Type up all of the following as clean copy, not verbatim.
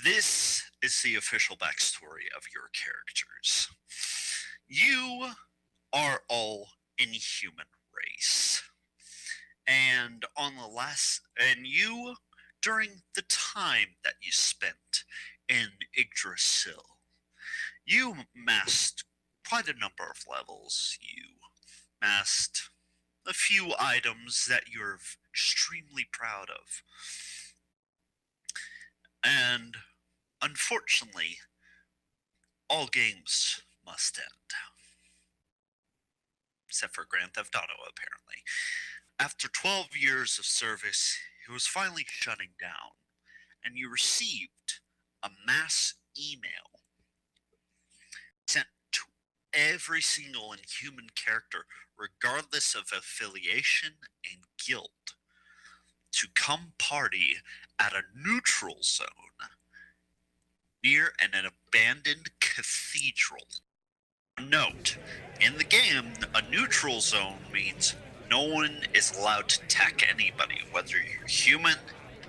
This is the official backstory of your characters. You are all inhuman race. And you, during the time that you spent in Yggdrasil, you masked quite a number of levels. You masked a few items that you're extremely proud of. And unfortunately, all games must end. Except for Grand Theft Auto, apparently. After 12 years of service, it was finally shutting down, and you received a mass email sent to every single inhuman character, regardless of affiliation and guild, to come party at a neutral zone near an abandoned cathedral. Note, in the game, a neutral zone means no one is allowed to attack anybody, whether you're human,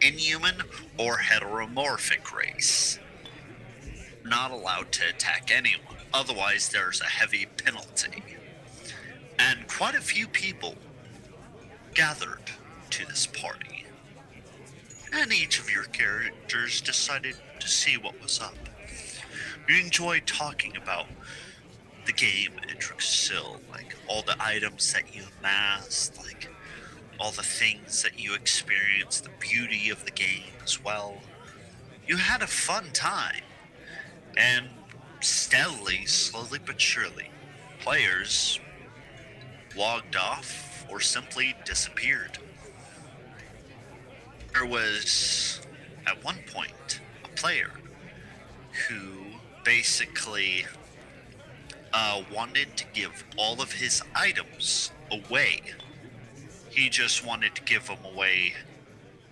inhuman, or heteromorphic race. Not allowed to attack anyone, otherwise there's a heavy penalty. And quite a few people gathered to this party. And each of your characters decided to see what was up. You enjoyed talking about the game Yggdrasil, like all the items that you amassed, like all the things that you experienced, the beauty of the game as well. You had a fun time, and steadily, slowly but surely, players logged off or simply disappeared. There was, at one point, a player who basically wanted to give all of his items away. He just wanted to give them away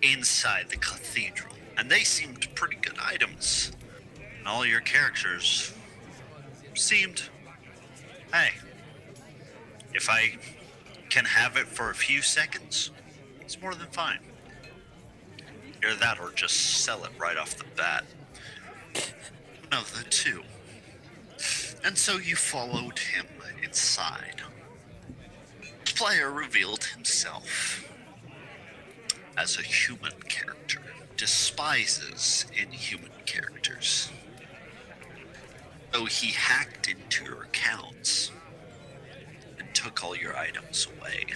inside the cathedral. And they seemed pretty good items. And all your characters seemed, hey, if I can have it for a few seconds, it's more than fine. Either that or just sell it right off the bat. One of the two. And so you followed him inside. The player revealed himself as a human character, despises inhuman characters. So he hacked into your accounts and took all your items away.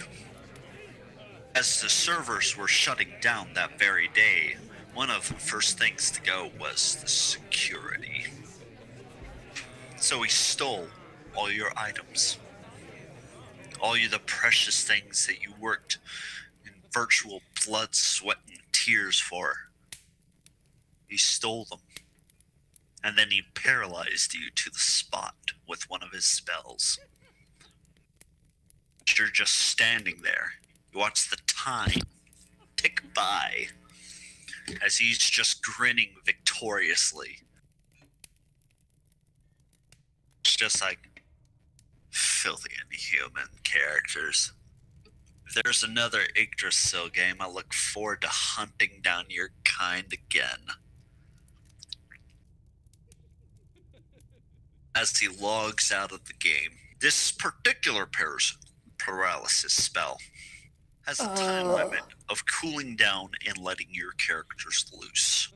As the servers were shutting down that very day, one of the first things to go was the security. So he stole all your items. All the precious things that you worked in virtual blood, sweat, and tears for. He stole them. And then he paralyzed you to the spot with one of his spells. You're just standing there. You watch the time tick by as he's just grinning victoriously. It's just like filthy inhuman characters. If there's another Yggdrasil game, I look forward to hunting down your kind again. As he logs out of the game, this particular paralysis spell has a time limit of cooling down and letting your characters loose.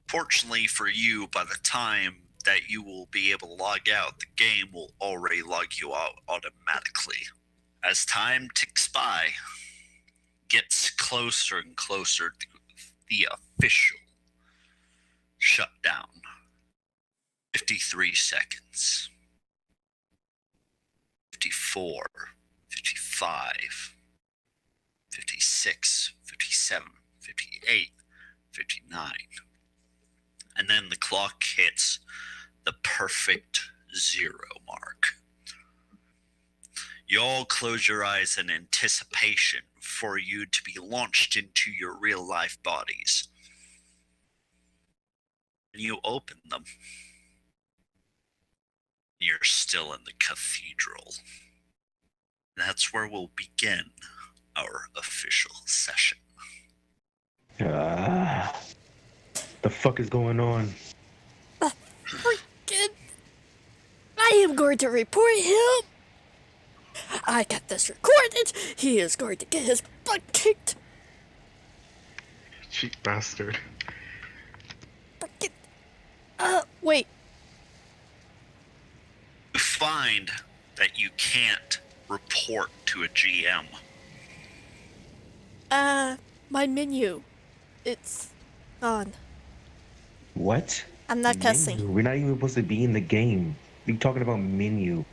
Fortunately for you, by the time that you will be able to log out, the game will already log you out automatically. As time ticks by, gets closer and closer to the official shutdown. 53 seconds. 54, 55, 56, 57, 58, 59. And then the clock hits the perfect 0 mark. You all close your eyes in anticipation for you to be launched into your real life bodies. And you open them. You're still in the cathedral. That's where we'll begin our official session. The fuck is going on? Freaking! I am going to report him! I got this recorded! He is going to get his butt kicked! Cheap bastard. Freaking... wait. You find that you can't report to a GM. My menu. It's gone. What? I'm not cussing. Menu? We're not even supposed to be in the game. We're talking about menu.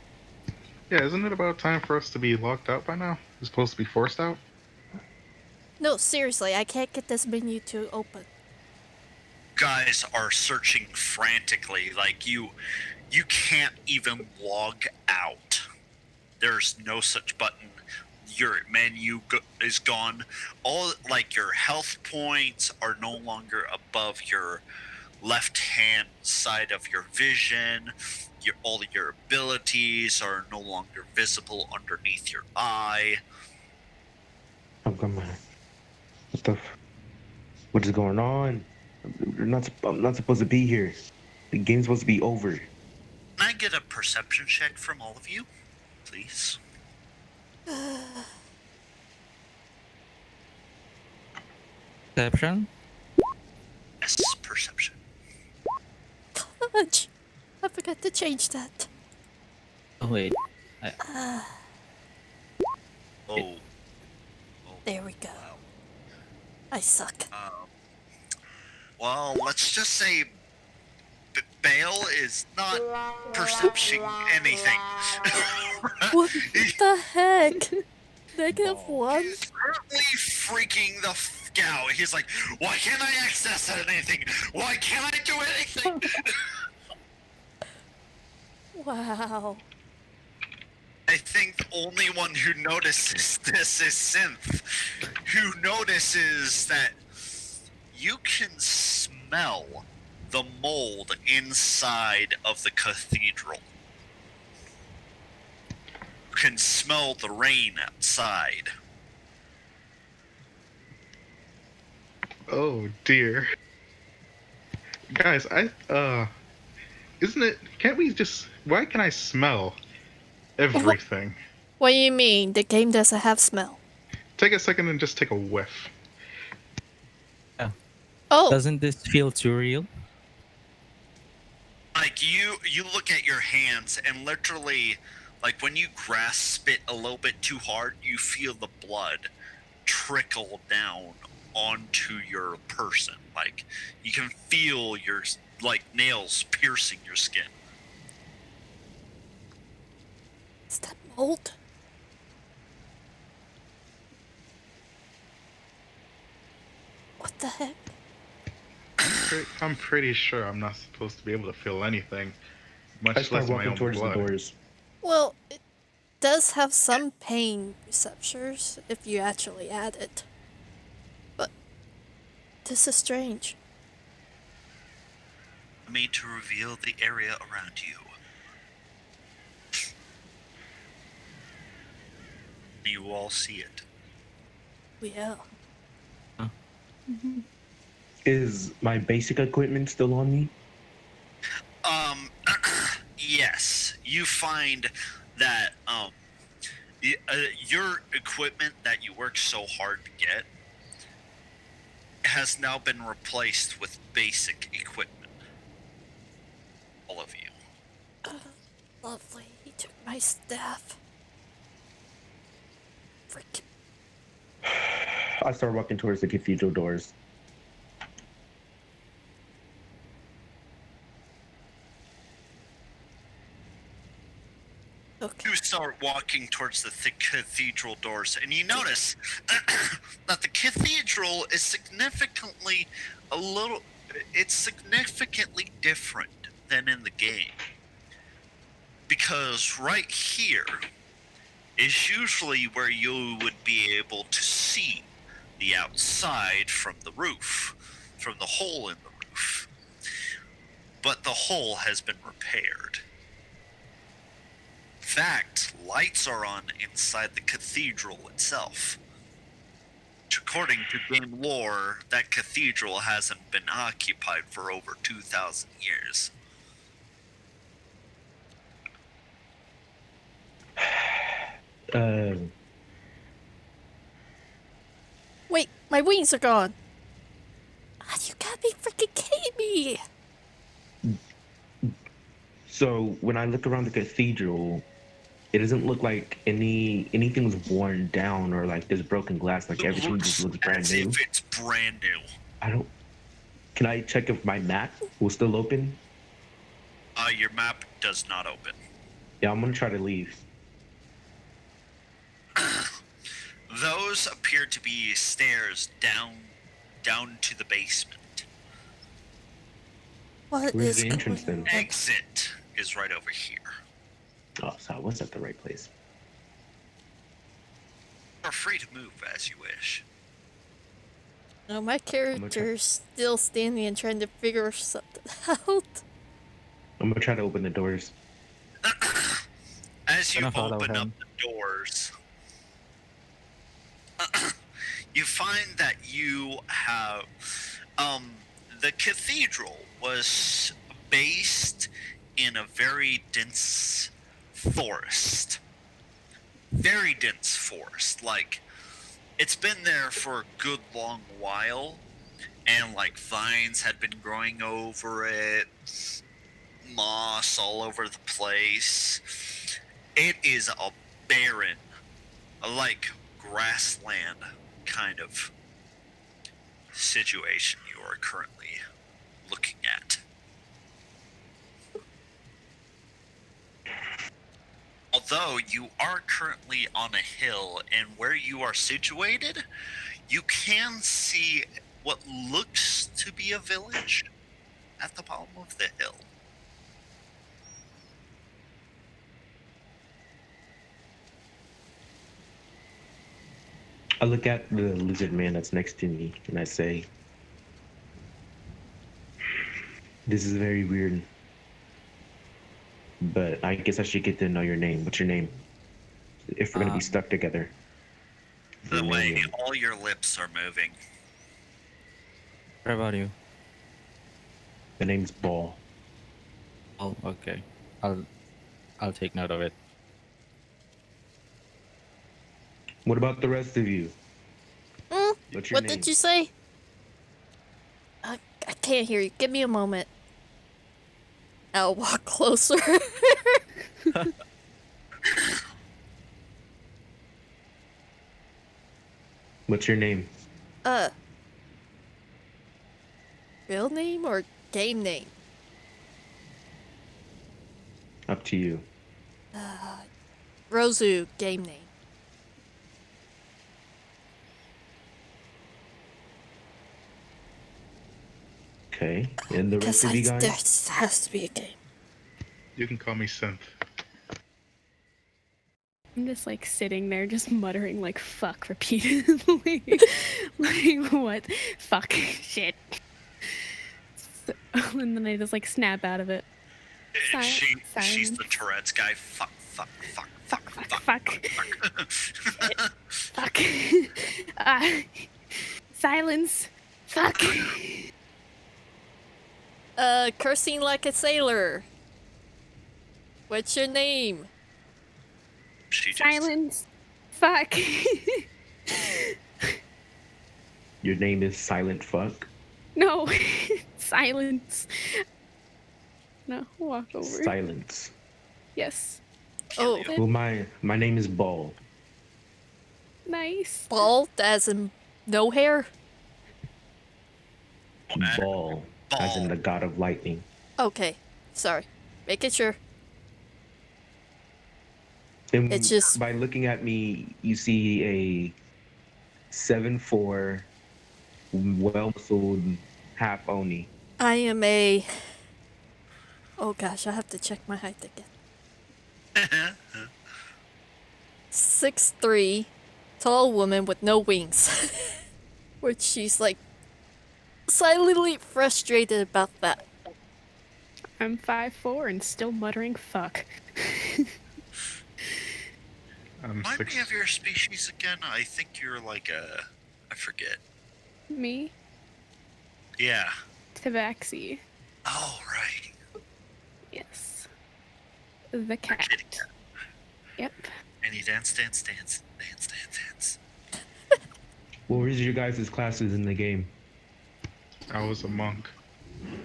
Yeah, isn't it about time for us to be locked out by now? We're supposed to be forced out? No, seriously, I can't get this menu to open. Guys are searching frantically, like you can't even log out. There's no such button. Your menu is gone. All like your health points are no longer above your left hand side of your vision. All your abilities are no longer visible underneath your eye. Oh, come on. What is going on? I'm not supposed to be here. The game's supposed to be over. Can I get a perception check from all of you, please? Perception? Yes, perception. Fudge! I forgot to change that. Oh wait. Oh. There we go. Wow. I suck. Well, let's just say Bale is not perception anything. What the heck? -1? He's currently freaking the f out. He's like, why can't I access anything? Why can't I do anything? Wow. I think the only one who notices this is Synth, who notices that you can smell the mold inside of the cathedral. You can smell the rain outside. Oh dear. Guys, isn't it, can't we just, why can I smell everything? What do you mean? The game doesn't have smell. Take a second and just take a whiff. Oh, Doesn't this feel too real? Like you look at your hands and literally, like when you grasp it a little bit too hard, you feel the blood trickle down onto your person. Like you can feel your like nails piercing your skin. is that mold? What the heck? I'm pretty sure I'm not supposed to be able to feel anything, I much start less my walking own towards blood. the doors. Well, it does have some pain receptors if you actually add it. But this is strange. Me to reveal the area around you. You all see it. Yeah. Is my basic equipment still on me? Yes, you find that your equipment that you worked so hard to get has now been replaced with basic equipment. All of you. Lovely. He took my staff. Freaking. I start walking towards the cathedral doors. Okay. You start walking towards the cathedral doors, and you notice that the cathedral is significantly different than in the game. Because right here is usually where you would be able to see the outside from the roof, from the hole in the roof. But the hole has been repaired. In fact, lights are on inside the cathedral itself. Which, according to game lore, that cathedral has an been occupied for over 2,000 years. Uh, Wait, my wings are gone. Ah, you gotta be freaking kidding me. so when I look around the cathedral, it doesn't look like anything was worn down or like there's broken glass. Like It everything just looks brand as new. if it's brand new. I don't. Can I check if my map will still open? Your map does not open. Yeah, I'm gonna try to leave. Those appear to be stairs down to the basement. What Where's is the entrance going then? on? Exit is right over here. Oh, so I was at the right place. You're free to move as you wish. No, my character's still standing and trying to figure something out. I'm gonna try to open the doors. As you Gonna follow open up him. the doors, you find that you have the cathedral was based in a very dense forest. Very dense forest. Like, it's been there for a good long while, and like vines had been growing over it, moss all over the place. It is a barren, like grassland kind of situation you are currently looking at. Although you are currently on a hill, and where you are situated, you can see what looks to be a village at the bottom of the hill. I look at the lizard man that's next to me and I say, "This is very weird, but I guess I should get to know your name. What's your name? If we're gonna be stuck together." The way Romanian. all your lips are moving. What about you? The name's Ball. Oh, okay. I'll take note of it. What about the rest of you? What's your What name? did you say? I can't hear you. Give me a moment. I'll walk closer. What's your name? Real name or game name? Up to you. Rozu, game name. Okay. And the rest of you guys? There has to be a game. You can call me Synth. I'm just like sitting there, just muttering like "fuck" repeatedly. Like what? Fuck, shit. So, and then I just like snap out of it. She's the Silence. Tourette's guy. Fuck, fuck, fuck, Fuck, fuck, fuck, fuck. Fuck. Silence. Fuck. Cursing like a sailor. What's your name? She just Silence. Fuck. Your name is Silent Fuck? No. Silence. No, walk over. Silence. Yes. Oh, Well, my name is Ball. Nice. bald as in no hair? Ball, as in Ball. the god of lightning. Okay, sorry. Making sure. And It's just- by looking at me, you see a 7'4", well-muscled half Oni. I am a... Oh gosh, I have to check my height again. 6'3", tall woman with no wings. Which she's like silently frustrated about that. I'm 5'4" and still muttering "fuck." I'm Remind six. me of your species again. I think you're like a. I forget. Me? Yeah. Tabaxi. Oh, right. Yes. The cat. kitty cat. Yep. And he dance. What were your guys' classes in the game? I was a monk.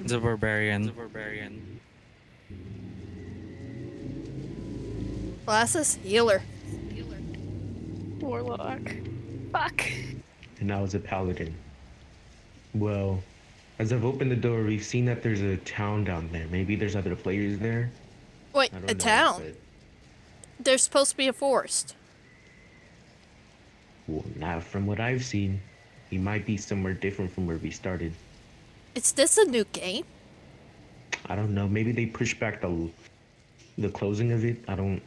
The barbarian. Classes? Healer. Warlock. Fuck. And I was a paladin. Well, as I've opened the door, we've seen that there's a town down there. Maybe there's other players there. Wait, I don't a know, town? but- There's supposed to be a forest. Well, not from what I've seen. We might be somewhere different from where we started. Is this a new game? I don't know. Maybe they pushed back the closing of it. I don't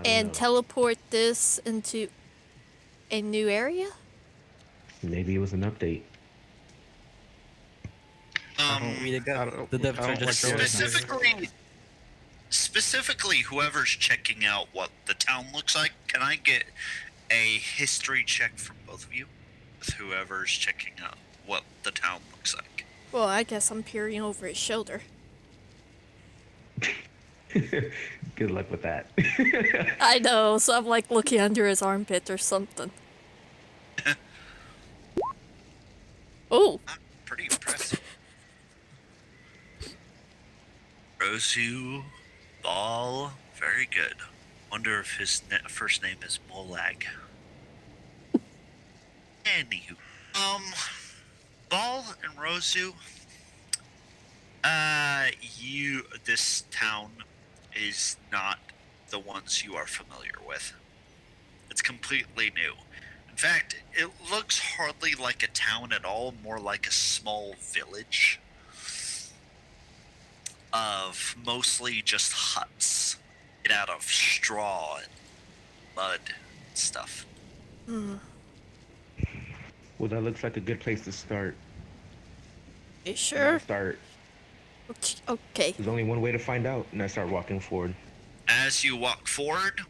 And know. teleport this into a new area? Maybe it was an update. We got the devs I are don't just like those. Specifically, whoever's checking out what the town looks like, can I get a history check from both of you? With whoever's checking out what the town looks like. Well, I guess I'm peering over his shoulder. Good luck with that. I know, so I'm like looking under his armpit or something. Oh, Pretty impressive. Rozu, Ball, very good. Wonder if his first name is Molag. Anywho, Ball and Rozu, this town is not the ones you are familiar with. It's completely new. In fact, it looks hardly like a town at all, more like a small village of mostly just huts made out of straw and mud and stuff. hmm. Well, that looks like a good place to start. You And I sure? start. Okay. There's only one way to find out, and I start walking forward. As you walk forward,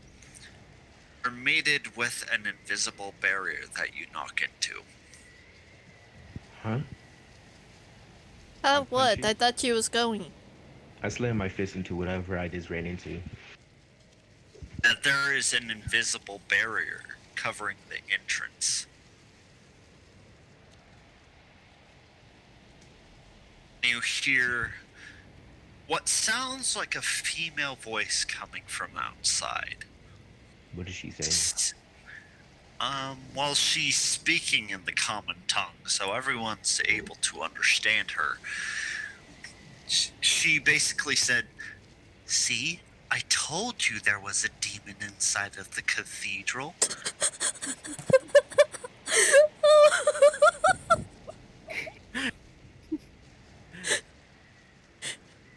you're mated with an invisible barrier that you knock into. Huh? What? punchy. I thought you was going. I slam my fist into whatever I just ran into. That there is an invisible barrier covering the entrance. You hear what sounds like a female voice coming from outside. What is she saying? Well, she's speaking in the common tongue, so everyone's able to understand her. She basically said, "See, I told you there was a demon inside of the cathedral."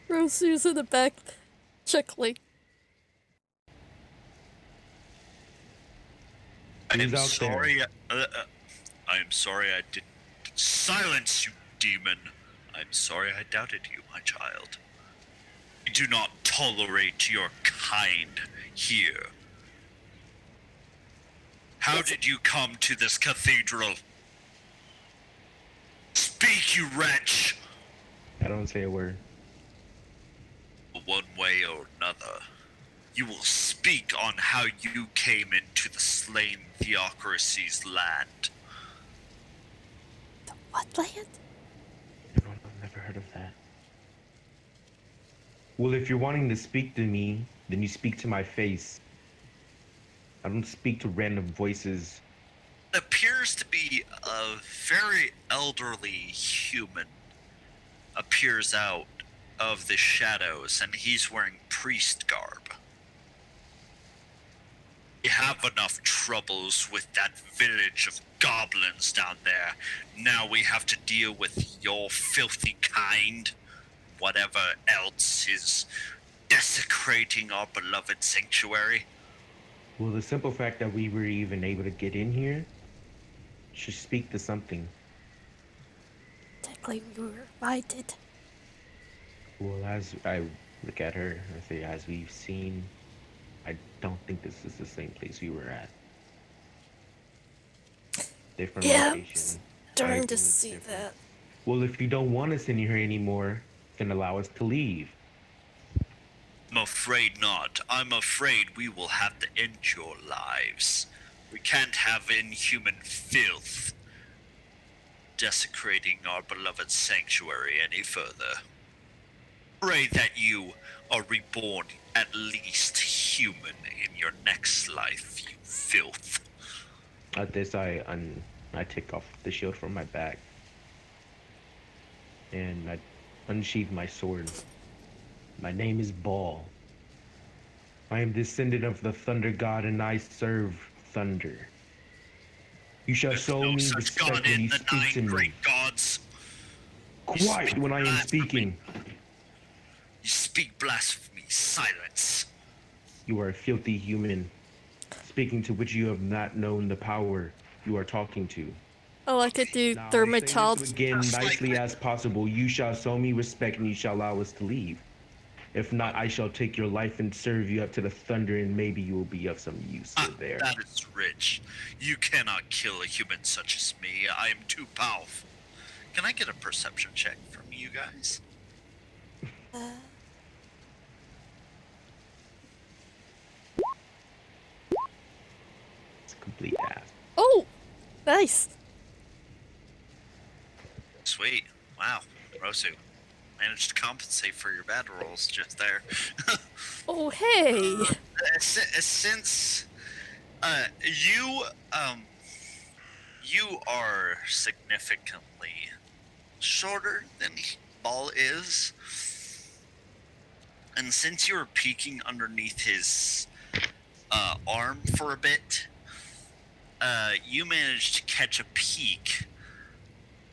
Rosu's in the back, chuckling. I Who's am out there? sorry. I am sorry I didn't silence you, demon. I'm sorry I doubted you, my child. I do not tolerate your kind here. How did you come to this cathedral? Speak, you wretch! I don't say a word. One way or another, you will speak on how you came into the slain theocracy's land. The what land? I've never heard of that. Well, if you're wanting to speak to me, then you speak to my face. I don't speak to random voices. It appears to be a very elderly human appears out of the shadows, and he's wearing priest garb. We have enough troubles with that village of goblins down there. Now we have to deal with your filthy kind. Whatever else is desecrating our beloved sanctuary. Well, the simple fact that we were even able to get in here should speak to something. Technically, we were invited. Well, as I look at her, I say, as we've seen, I don't think this is the same place we were at. Different Yeah, location. Starting to Everything is see different. that. Well, if you don't want us in here anymore, then allow us to leave. I'm afraid not. I'm afraid we will have to end your lives. We can't have inhuman filth desecrating our beloved sanctuary any further. Pray that you are reborn at least human in your next life, you filth. At this, I take off the shield from my back, and I unsheath my sword. My name is Baal. I am descendant of the thunder god, and I serve thunder. You shall There's show no me such respect god when in you the speak to nine me. great gods. Quiet when I am blasphemy. speaking. You speak blasphemy. Silence. You are a filthy human, speaking to which you have not known the power you are talking to. Oh, I could do Now, I say Thermotod. this again Just nicely like- as possible. You shall show me respect, and you shall allow us to leave. If not, I shall take your life and serve you up to the thunder, and maybe you will be of some use there. That is rich. You cannot kill a human such as me. I am too powerful. Can I get a perception check from you guys? It's a complete ass. Oh, nice. Sweet. Wow. Rozu managed to compensate for your bad rolls just there. Oh, hey. Since you are significantly shorter than Ball is, and since you were peeking underneath his arm for a bit, you managed to catch a peek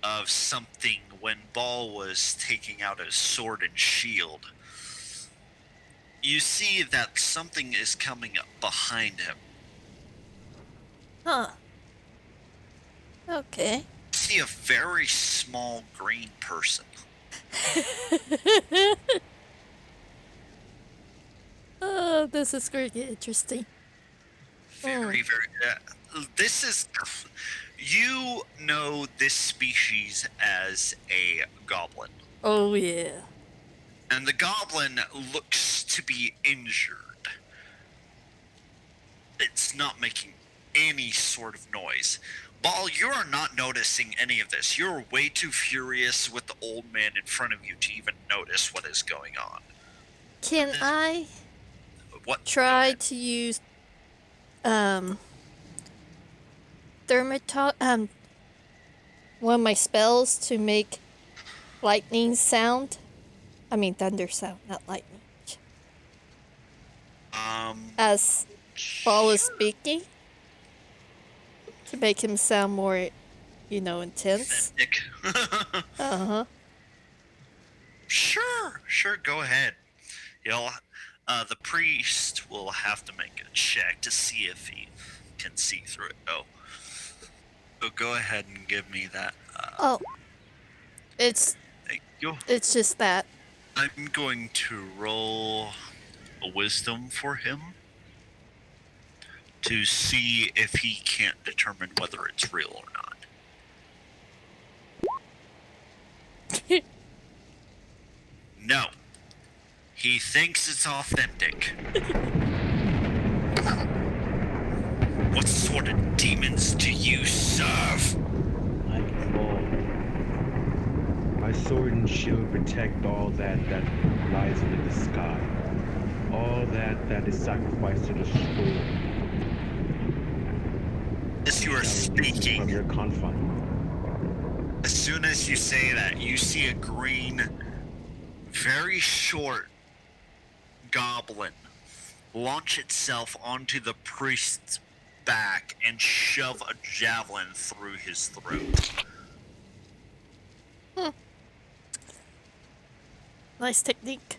of something when Ball was taking out his sword and shield. You see that something is coming up behind him. Huh. Okay. You see a very small green person. Oh, this is pretty interesting. Very. This is. You know this species as a goblin. Oh, yeah. And the goblin looks to be injured. It's not making any sort of noise. Ball, you are not noticing any of this. You're way too furious with the old man in front of you to even notice what is going on. Can I What? try to use Thermotod, one of my spells to make lightning sound? I mean thunder sound, not lightning. As Ball is speaking? To make him sound more, intense? Nick. Uh-huh. Sure, go ahead. The priest will have to make a check to see if he can see through it. So go ahead and give me that. Oh. It's Thank you. just that. I'm going to roll a wisdom for him to see if he can't determine whether it's real or not. No. He thinks it's authentic. What sort of demons do you serve? I am Baal. My sword and shield protect all that lies in the sky. All that is sacrificed to the storm. As you are From speaking, your confine. as soon as you say that, you see a green, very short goblin launch itself onto the priest's back and shove a javelin through his throat. Nice technique.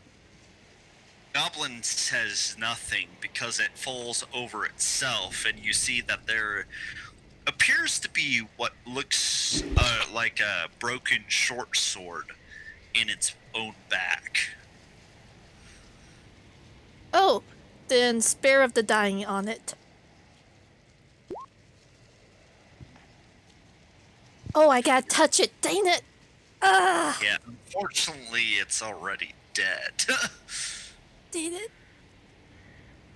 Goblin says nothing because it falls over itself, and you see that there appears to be what looks like a broken short sword in its own back. Oh, then Spare of the Dying on it. Oh, I gotta touch it. Dang it. Ah! Yeah, unfortunately, it's already dead. Did it?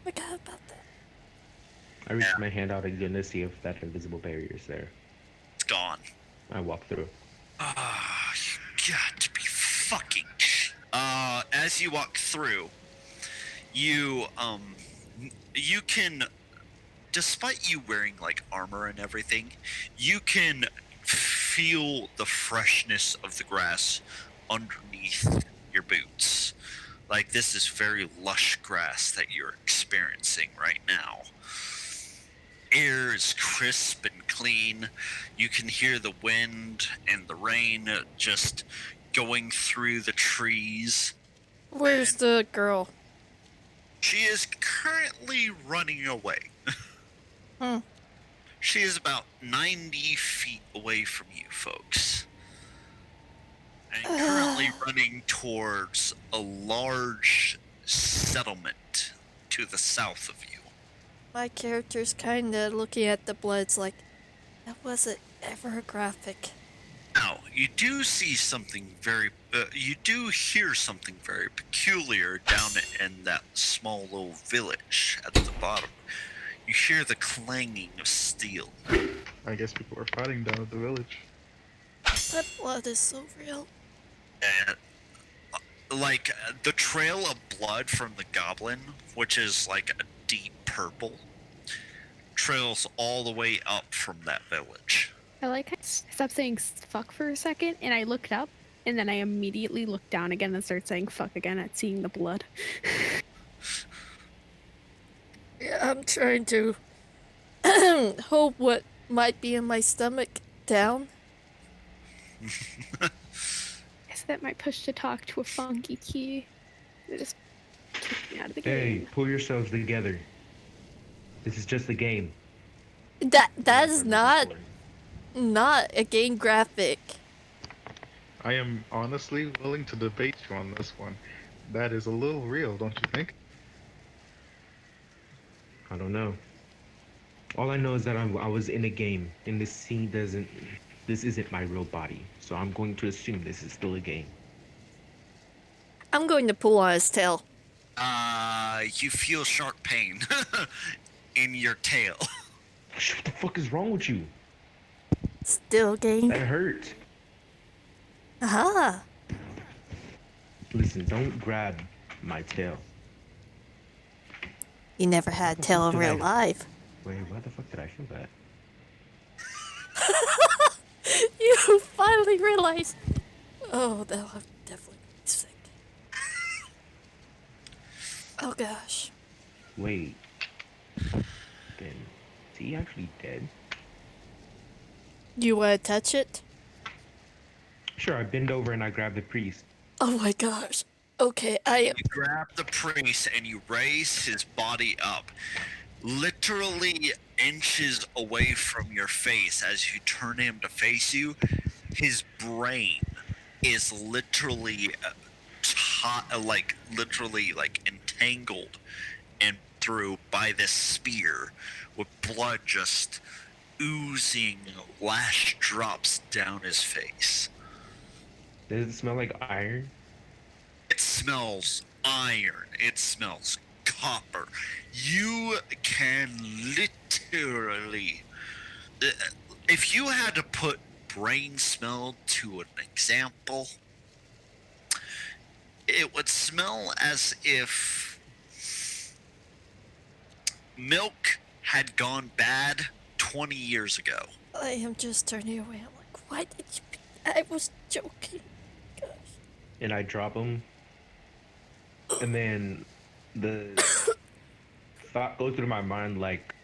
Forgot about that. I reach Yeah. my hand out again to see if that invisible barrier is there. It's gone. I walk through. Ah, you got to be fucking. As you walk through, you you can, despite you wearing like armor and everything, you can feel the freshness of the grass underneath your boots. Like this is very lush grass that you're experiencing right now. Air is crisp and clean. You can hear the wind and the rain just going through the trees. Where's the girl? She is currently running away. Hmm. She is about 90 feet away from you folks. And currently running towards a large settlement to the south of you. My character's kinda looking at the bloods like, that wasn't ever graphic. Now, you do see something you do hear something very peculiar down in that small little village at the bottom. You hear the clanging of steel. I guess people are fighting down at the village. That blood is so real. And, the trail of blood from the goblin, which is like a deep purple, trails all the way up from that village. I like how I stopped saying fuck for a second, and I looked up, and then I immediately looked down again and started saying fuck again at seeing the blood. Yeah, I'm trying to hold what might be in my stomach down. Guess that might push to talk to a funky key. They just kicked me out of the Hey, game. pull yourselves together. This is just a game. That is not a game graphic. I am honestly willing to debate you on this one. That is a little real, don't you think? I don't know. All I know is that I was in a game, and this scene this isn't my real body, so I'm going to assume this is still a game. I'm going to pull on his tail. You feel sharp pain in your tail. What the fuck is wrong with you? Still game. That hurt. Aha. Listen, don't grab my tail. You never had tail in real life. Wait, why the fuck did I feel that? You finally realized. Oh, that would definitely be sick. Oh gosh. Wait. Ben, is he actually dead? You wanna touch it? Sure, I bend over and I grab the priest. Oh my gosh. Okay, I am. You grab the priest and you raise his body up, literally inches away from your face. As you turn him to face you, his brain is literally entangled and through by this spear, with blood just oozing last drops down his face. Does it smell like iron? It smells iron. It smells copper. You can literally... If you had to put brain smell to an example, it would smell as if milk had gone bad 20 years ago. I am just turning away. I'm like, why did you? I was joking. Gosh. And I drop him. And then the thought goes through my mind like,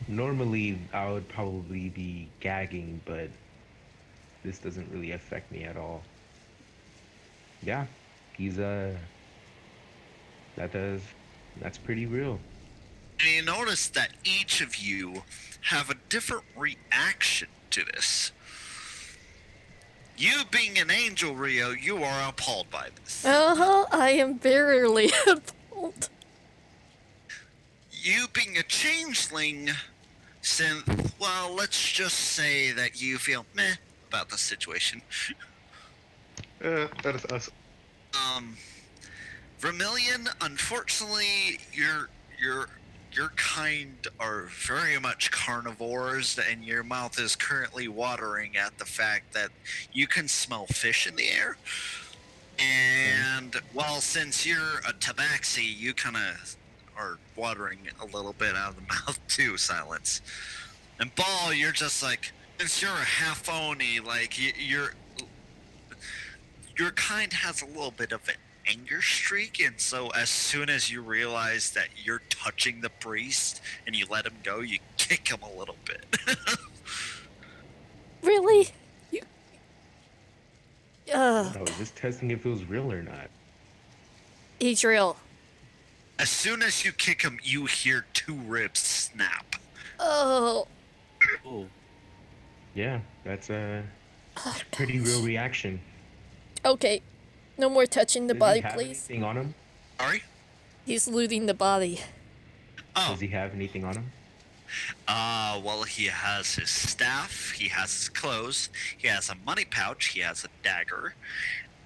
normally I would probably be gagging, but this doesn't really affect me at all. Yeah, he's that's pretty real. And you notice that each of you have a different reaction to this. You being an angel, Rio, you are appalled by this. I am barely appalled. You being a changeling, Synth, well, let's just say that you feel meh about the situation. That is us. Vermilion, unfortunately, your kind are very much carnivores, and your mouth is currently watering at the fact that you can smell fish in the air. And well, since you're a tabaxi, you kind of are watering a little bit out of the mouth too. Silence. And Ball, you're just like, since you're a half oni, like your kind has a little bit of an anger streak, and so as soon as you realize that you're touching the priest and you let him go, you kick him a little bit. Really? You. No, just testing if it was real or not. He's real. As soon as you kick him, you hear 2 ribs snap. Oh. Oh, Yeah, that's a pretty real reaction. Okay. No more touching the Does body, he have please. anything on him? Sorry? He's looting the body. Oh, Does he have anything on him? well, he has his staff, he has his clothes, he has a money pouch, he has a dagger,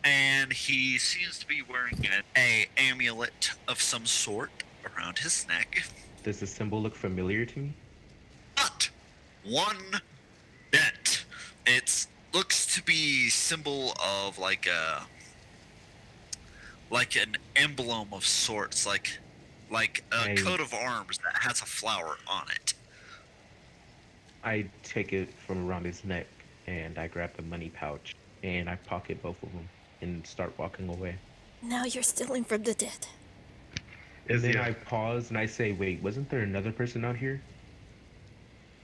and he seems to be wearing a amulet of some sort around his neck. Does the symbol look familiar to me? Not one bit. It looks to be symbol of like an emblem of sorts, like a Hey. coat of arms that has a flower on it. I take it from around his neck and I grab the money pouch and I pocket both of them and start walking away. Now you're stealing from the dead. And Is then he I pause and I say, wait, wasn't there another person out here?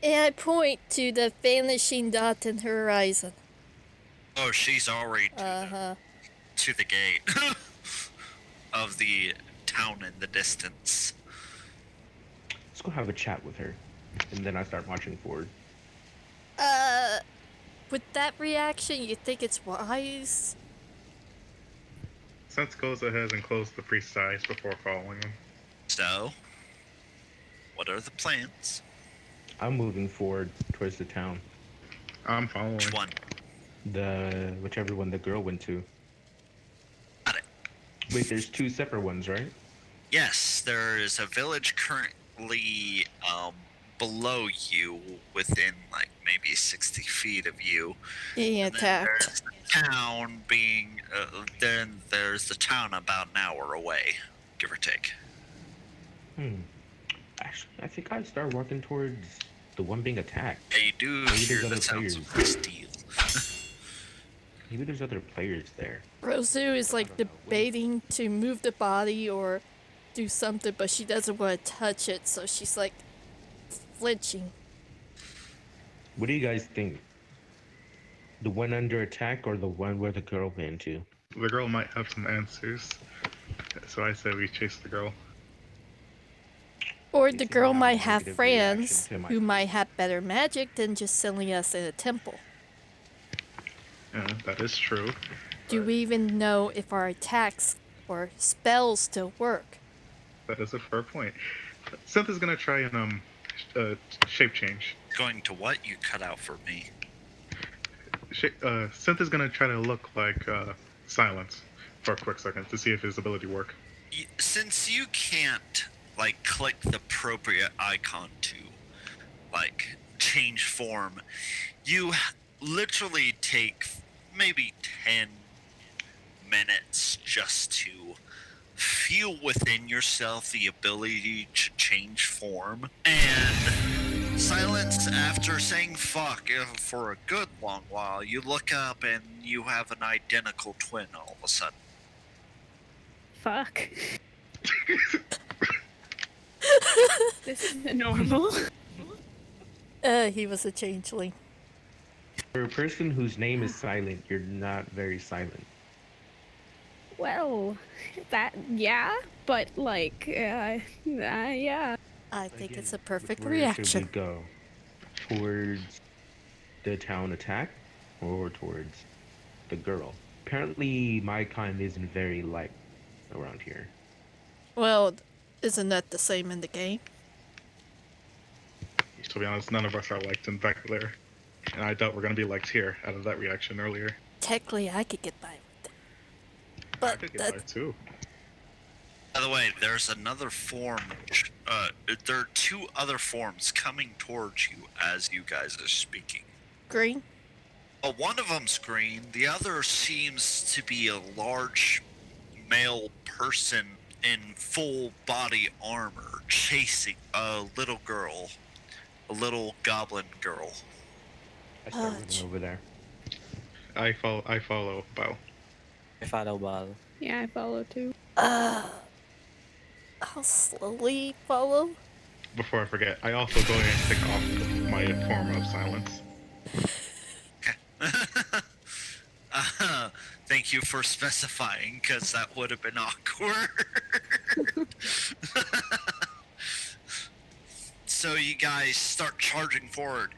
And I point to the vanishing dot in the horizon. Oh, she's already to the gate of the town in the distance. Let's go have a chat with her. And then I start marching forward. With that reaction, you think it's wise? Sense goes ahead and closes the priest's eyes before following him. So, what are the plans? I'm moving forward towards the town. I'm following. Which one? Whichever one the girl went to. Got it. Wait, there's 2 separate ones, right? Yes, there is a village currently below you, within like maybe 60 feet of you. Being And then attacked. there's the town being. Then there's the town about an hour away, give or take. Actually, I think I'd start walking towards the one being attacked. Yeah, you do Maybe hear there's the other sounds of players. steel. Maybe there's other players there. Rozu is like I don't know. debating to move the body or do something, but she doesn't want to touch it, so she's like flinching. What do you guys think? The one under attack or the one where the girl ran to? The girl might have some answers, so I say we chase the girl. Or They the seem to girl have a might have negative friends reaction to my who might have better magic than just selling us in a temple. Yeah, that is true. Do we even know if our attacks or spells still work? That is a fair point. Synth is gonna try and shape change. Going to what? You cut out for me. Synth is gonna try to look like Silence for a quick second to see if his ability work. Since you can't like click the appropriate icon to like change form, you literally take maybe 10 minutes just to feel within yourself the ability to change form. And Silence, after saying fuck for a good long while, you look up and you have an identical twin all of a sudden. Fuck. This isn't normal. He was a changeling. For a person whose name is silent, you're not very silent. Well, yeah, but like, yeah. I think Again, it's a perfect where should reaction. we go? Towards the town attack or towards the girl? Apparently, my kind isn't very liked around here. Well, isn't that the same in the game? To be honest, none of us are liked in Backler. And I doubt we're gonna be like here out of that reaction earlier. Technically, I could get by with it. I But could get that, by too. By the way, there's another form. There are two other forms coming towards you as you guys are speaking. green? One of them's green. The other seems to be a large male person in full body armor chasing a little girl, a little goblin girl. I start Fudge. running over there. I follow Bao. I follow Bal. Yeah, I follow too. I'll slowly follow. Before I forget, I also go in and take off my form of silence. Thank you for specifying, because that would have been awkward. So you guys start charging forward.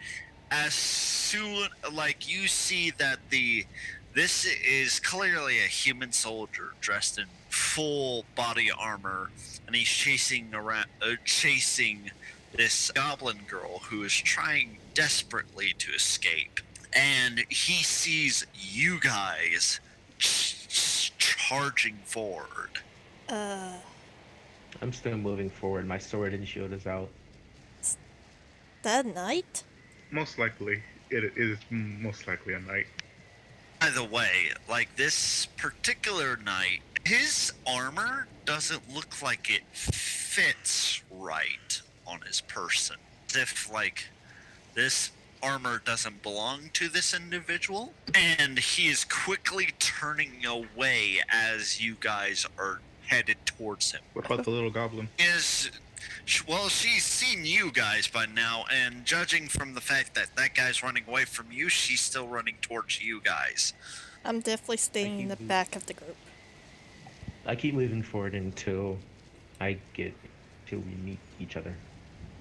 As soon, like, you see that this is clearly a human soldier dressed in full body armor, and he's chasing this goblin girl who is trying desperately to escape. And he sees you guys charging forward. I'm still moving forward. My sword and shield is out. That night? Most likely, it is most likely a knight. By the way, like, this particular knight, his armor doesn't look like it fits right on his person. As if, like, this armor doesn't belong to this individual. And he is quickly turning away as you guys are headed towards him. What about the little goblin? Well, she's seen you guys by now, and judging from the fact that that guy's running away from you, she's still running towards you guys. I'm definitely staying in the back of the group. I keep moving forward until till we meet each other.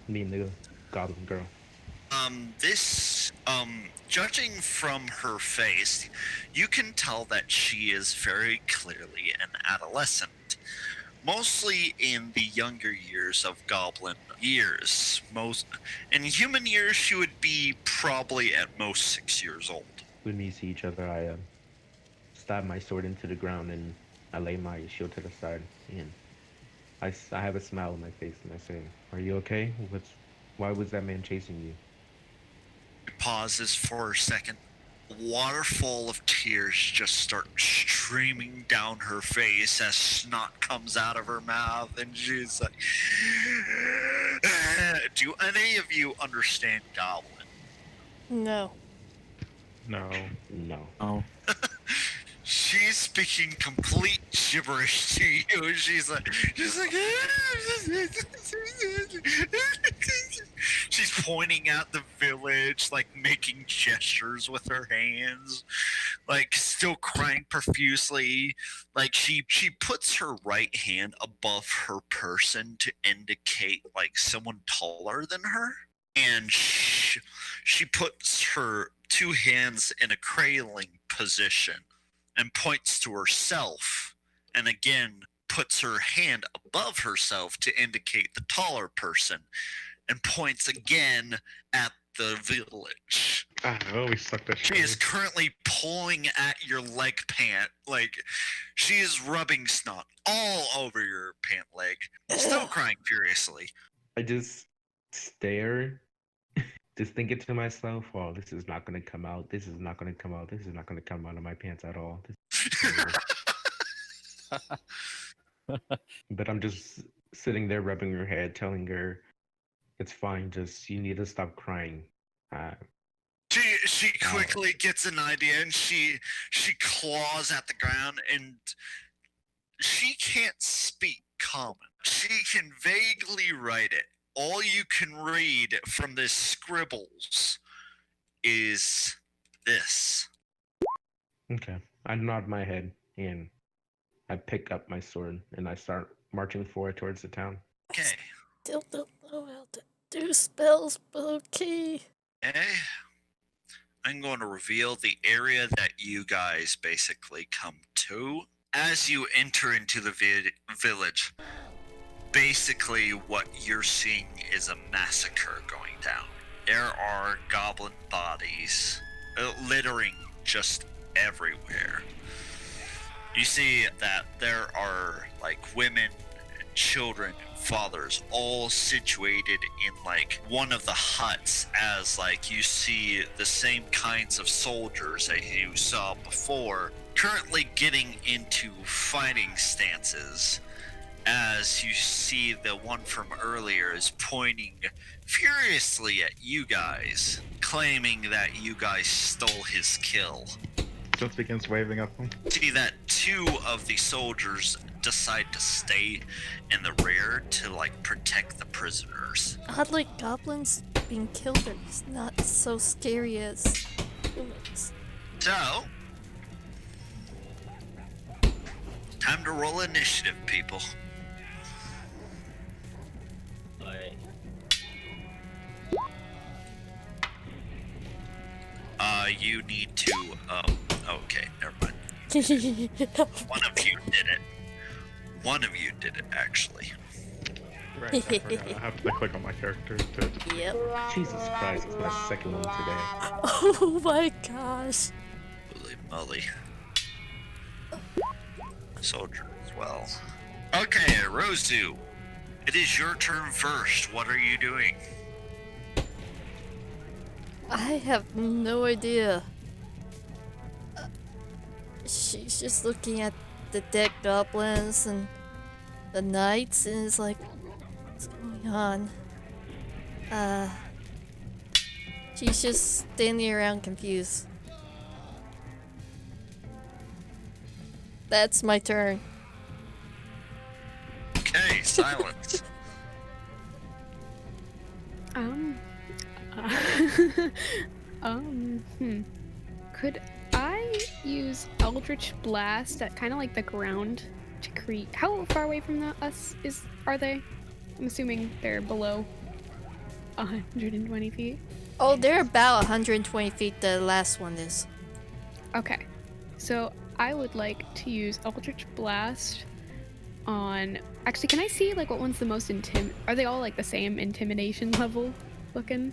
Me and the goblin girl. Judging from her face, you can tell that she is very clearly an adolescent. Mostly in the younger years of goblin years. In human years, she would be probably at most 6 years old. When we see each other, I stab my sword into the ground and I lay my shield to the side. And I have a smile on my face and I say, "Are you okay? Why was that man chasing you?" Pauses for a second. A waterfall of tears just start streaming down her face as snot comes out of her mouth, and she's like, do any of you understand Goblin? No. No. No. Oh. She's speaking complete gibberish to you. She's like, she's pointing at the village, like making gestures with her hands, like still crying profusely. Like she puts her right hand above her person to indicate like someone taller than her, and she puts her two hands in a cradling position and points to herself, and again puts her hand above herself to indicate the taller person, and points again at the village. I always suck that shit. She is currently pulling at your leg pant, like she is rubbing snot all over your pant leg, still crying furiously. I just stare, just thinking to myself, "Oh, this is not going to come out. This is not going to come out. This is not going to come out of my pants at all." But I'm just sitting there rubbing her head, telling her, "It's fine. Just you need to stop crying." She quickly gets an idea, and she claws at the ground, and she can't speak common. She can vaguely write it. All you can read from this scribbles is this. Okay. I nod my head and I pick up my sword and I start marching forward towards the town. Okay. Still don't know how to do spells, but okay. Okay. I'm going to reveal the area that you guys basically come to. As you enter into the village, basically what you're seeing is a massacre going down. there are goblin bodies littering just everywhere. You see that there are like women, and children, and fathers all situated in like one of the huts, as like you see the same kinds of soldiers that you saw before currently getting into fighting stances, as you see the one from earlier is pointing furiously at you guys, claiming that you guys stole his kill. Just begins waving at them. See that two of the soldiers decide to stay in the rear to like protect the prisoners. Oddly, goblins being killed are not so scary as humans. So, time to roll initiative, people. You need to, okay, never mind. One of you did it. One of you did it, actually. Right, I forgot. I have to click on my character to... Yep. Jesus Christ, it's my second one today. Oh my gosh. Holy moly. Soldier as well. Okay, Rozu. It is your turn first. What are you doing? I have no idea. She's just looking at the dead goblins and the knights and is like, what's going on? She's just standing around confused. That's my turn. Okay, silence. Could I use Eldritch Blast at kind of like the ground to create? How far away from us are they? I'm assuming they're below 120 feet. Oh, they're about 120 feet, the last one is. Okay, so I would like to use Eldritch Blast on... Actually, can I see like what one's the most Are they all like the same intimidation level looking?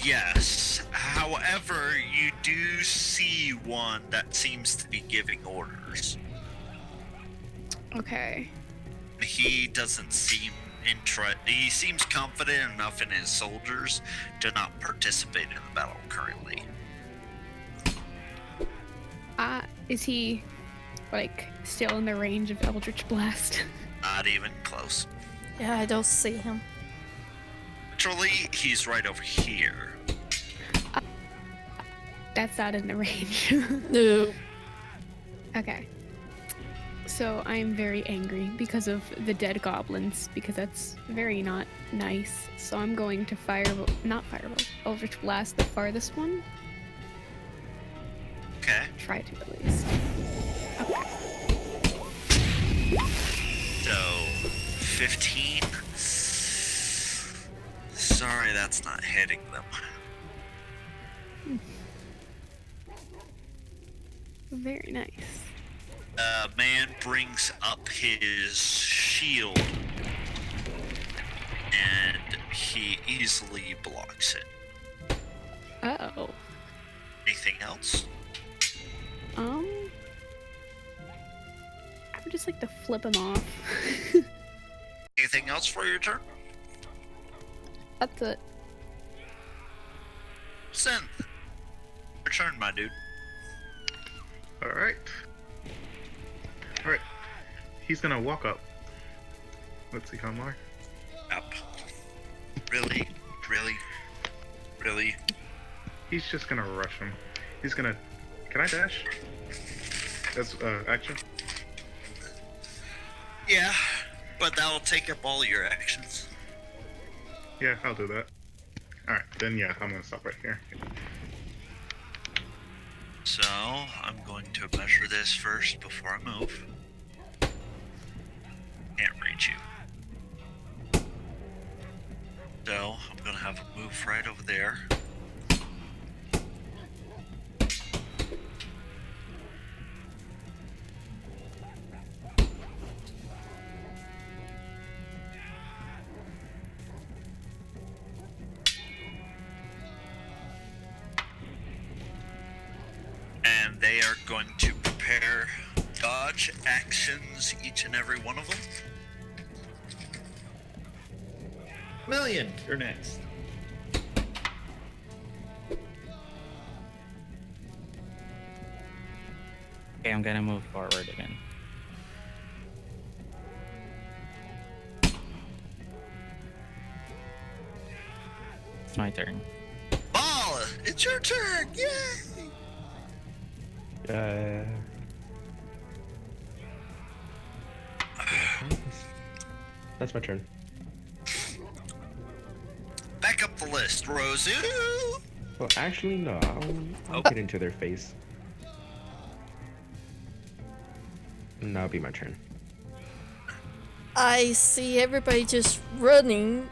Yes. However, you do see one that seems to be giving orders. Okay. He doesn't seem he seems confident enough in his soldiers to not participate in the battle currently. Is he like still in the range of Eldritch Blast? Not even close. Yeah, I don't see him. Actually, he's right over here. That's not in the range. No. Okay. So I'm very angry because of the dead goblins, because that's very not nice. So I'm going to Eldritch Blast the farthest one. Okay. Try to at least. Okay. So, 15. Sorry, that's not hitting them. Very nice. Man brings up his shield and he easily blocks it. Uh-oh. Anything else? I would just like to flip him off. Anything else for your turn? That's it. Synth. Your turn, my dude. Alright. Alright. He's gonna walk up. Let's see how long. Up. Really? Really? Really? He's just gonna rush him. He's gonna... Can I dash? That's, action? Yeah, but that'll take up all your actions. Yeah, I'll do that. Alright, then yeah, I'm gonna stop right here. So, I'm going to measure this first before I move. Can't reach you. So, I'm gonna have a move right over there. they are going to prepare dodge actions, each and every one of them. Million, you're next. Okay, I'm gonna move forward again. It's my turn. Ball, it's your turn! Yay! That's my turn. Back up the list, Rozu! Well, actually, no. I'll Oh. get into their face. And that'll be my turn. I see everybody just running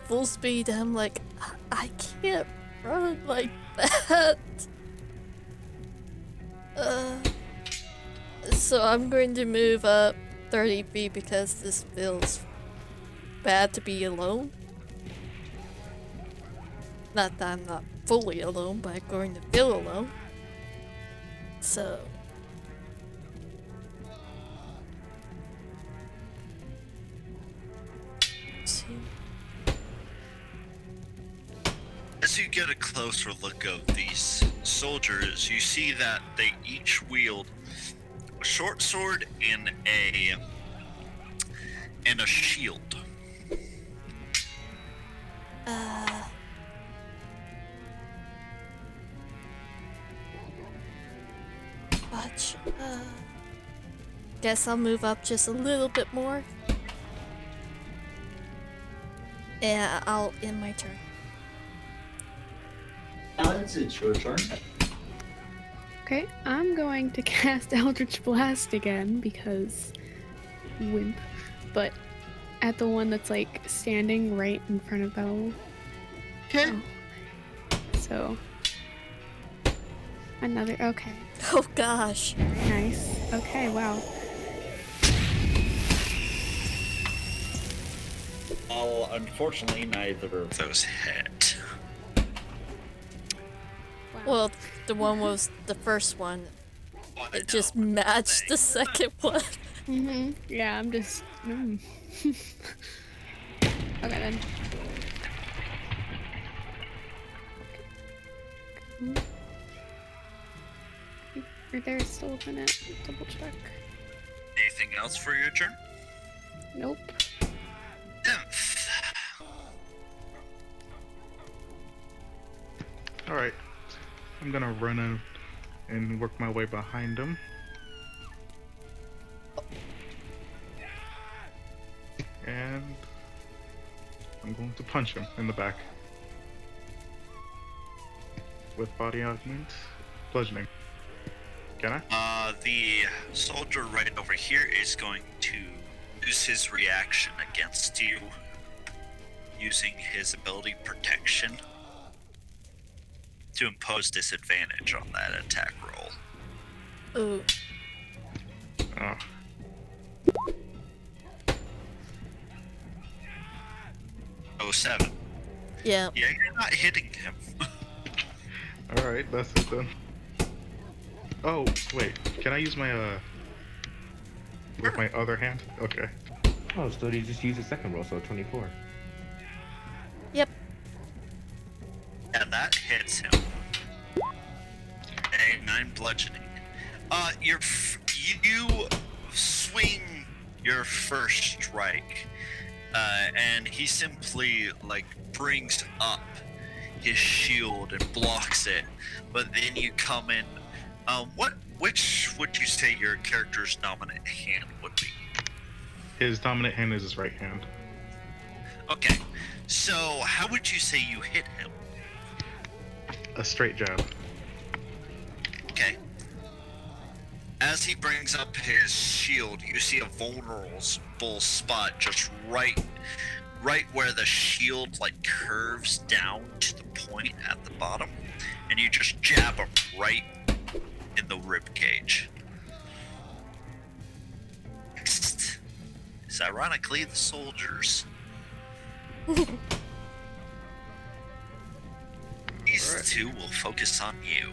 full speed. I'm like, I can't run like that. So I'm going to move up 30 feet because this feels bad to be alone. Not that I'm not fully alone, but I'm going to feel alone. So. As you get a closer look of these soldiers, you see that they each wield a short sword and a shield. Guess I'll move up just a little bit more. And I'll end my turn. Alex, it's your turn. Okay, I'm going to cast Eldritch Blast again because wimp, but at the one that's like standing right in front of Belle. Okay. So another, okay, Oh gosh. nice. Okay, wow. Well, unfortunately, neither of Those hit. Well, the one was the first one. It just matched the second one. Mm-hmm. Yeah, I'm just. Okay then. Right there, it's still a minute. Double check. Anything else for your turn? Nope. Nymph. Alright. I'm gonna run in and work my way behind him. And I'm going to punch him in the back. With body augment, bludgeoning. Can I? The soldier right over here is going to use his reaction against you, using his ability protection to impose disadvantage on that attack roll. Ooh. Oh. Oh, 7. Yeah. Yeah, you're not hitting him. Alright, that's it then. Oh, wait. Can I use my, with my other hand? Okay. Oh, so you just use the second roll, so 24. Yep. And that hits him. A 9 bludgeoning. You swing your first strike, and he simply brings up his shield and blocks it. But then you come in. Which would you say your character's dominant hand would be? His dominant hand is his right hand. Okay, so how would you say you hit him? A straight jab. Okay. As he brings up his shield, you see a vulnerable spot just right where the shield curves down to the point at the bottom, and you just jab him right in the rib cage. Next is ironically the soldiers. These Alright. two will focus on you.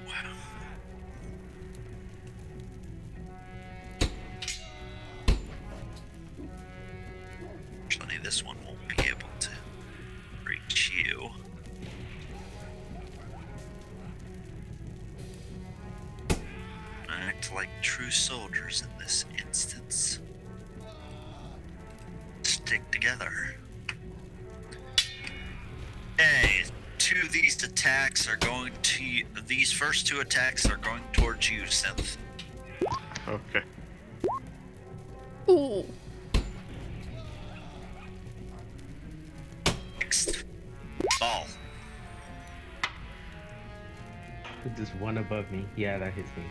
Unfortunately, this one won't be able to reach you. Act like true soldiers in this instance. Stick together. Okay, these first two attacks are going towards you, Synth. Okay. Ooh. Next. Ball. Just one above me. Yeah, that hits me.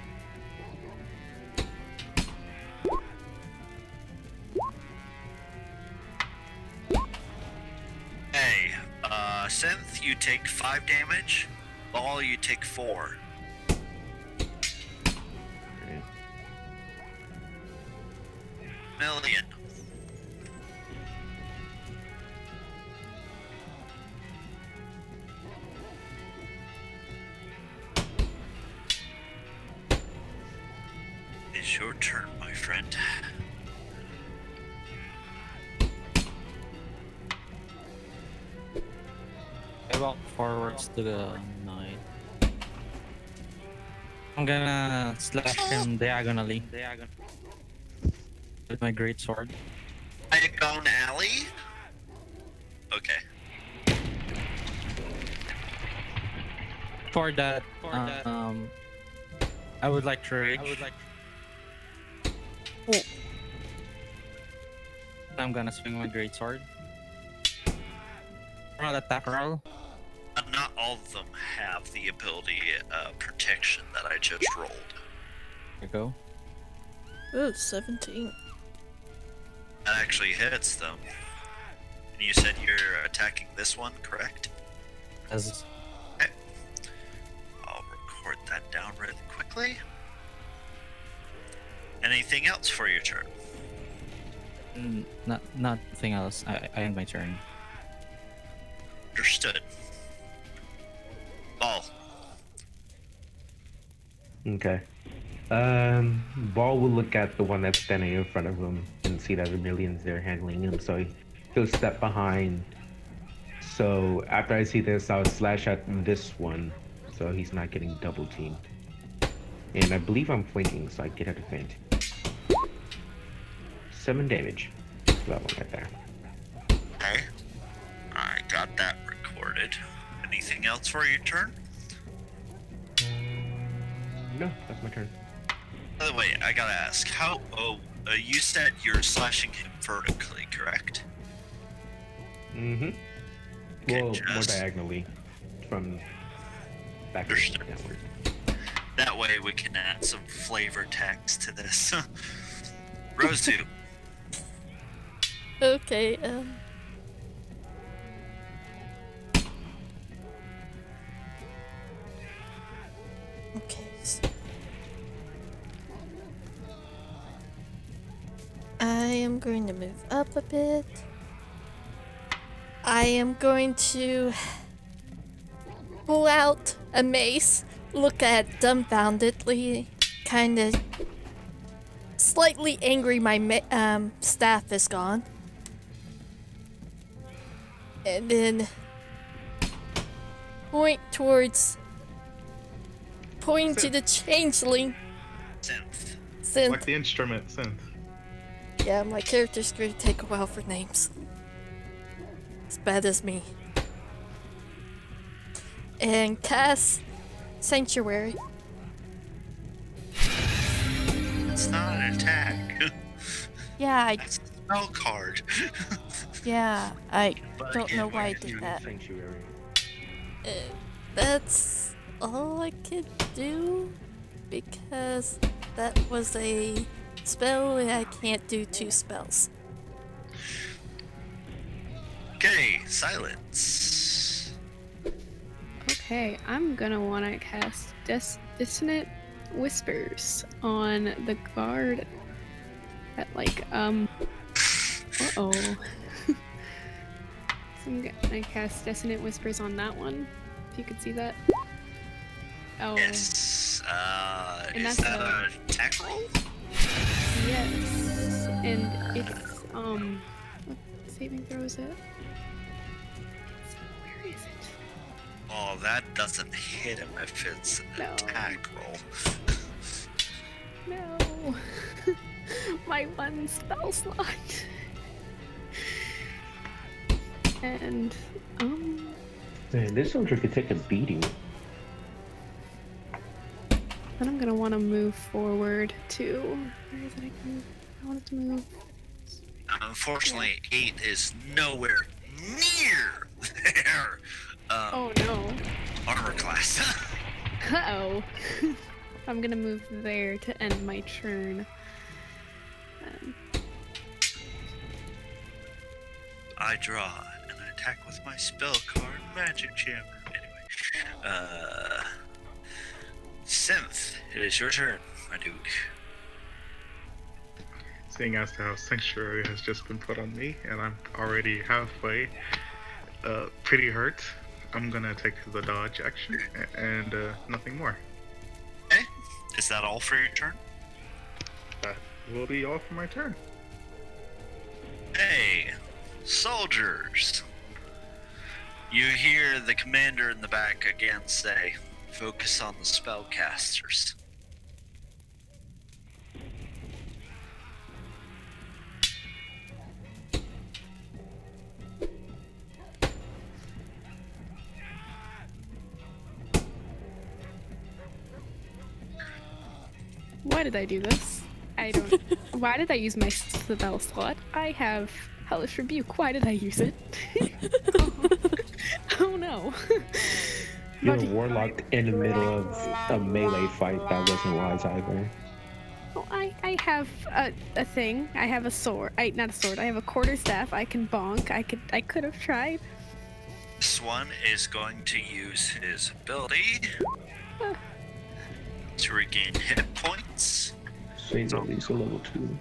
Hey, Synth, you take 5 damage. Ball, you take 4. Alright. Million. It's your turn, my friend. I walk forwards to the knight. I'm gonna slash him diagonally. With my great sword. Diagon Alley? Okay. For that, I would like to rage. I'm gonna swing my great sword. Not attack roll. Not all of them have the ability protection that I just rolled. Here you go. Ooh, 17. That actually hits them. And you said you're attacking this one, correct? As I'll record that down really quickly. Anything else for your turn? nothing else. I end my turn. Understood. Ball. Okay. Ball will look at the one that's standing in front of him and see that the millions there handling him, so he'll step behind. So after I see this, I'll slash at this one, so he's not getting double teamed. And I believe I'm flanking, so I get at a feint. 7 damage. That one right there. Okay. I got that recorded. Anything else for your turn? No, that's my turn. By the way, I gotta ask, you said you're slashing him vertically, correct? Mm-hmm. Okay, Well, more just- diagonally. From backwards Understood. downward. That way we can add some flavor text to this. Rozu. Okay, Okay. I am going to move up a bit. I am going to pull out a mace, look at it dumbfoundedly, kind of slightly angry my staff is gone. And then point to the changeling. Synth. Synth. Like the instrument synth. Yeah, my character's gonna take a while for names. As bad as me. And cast Sanctuary. It's not an attack. Yeah, That's a spell card. I But don't again, know why I we did that. Sanctuary. That's all I could do because that was a spell and I can't do 2 spells. Okay, silence. Okay, I'm gonna want to cast Dissonant Whispers on the guard. At uh-oh. So I'm gonna cast Dissonant Whispers on that one. If you could see that. Oh. Yes. And Is that's that an attack roll? Yes. And it's saving throw is it? Where is it? Oh, that doesn't hit him if it's an No. attack roll. No. My one spell slot. And Man, this soldier could take a beating. then I'm gonna want to move forward to. Where is it? I want it to move. Unfortunately, 8 is nowhere near their Oh no. armor class. Uh-oh. I'm gonna move there to end my turn. I draw and I attack with my spell card, Magic Jammer. Anyway, Synth, it is your turn, my dude. Seeing as how Sanctuary has just been put on me, and I'm already halfway pretty hurt, I'm gonna take the dodge action and nothing more. Okay, is that all for your turn? That will be all for my turn. Hey, soldiers! You hear the commander in the back again say, focus on the spellcasters. Why did I do this? I don't. Why did I use my spell slot? I have Hellish Rebuke. Why did I use it? Oh no. You're a Buddy. warlock in the middle of a melee fight. That wasn't wise either. Oh, I have a thing. I have a sword. Not a sword. I have a quarterstaff. I can bonk. I could have tried. This one is going to use his ability to regain hit points. So he's at least a level 2.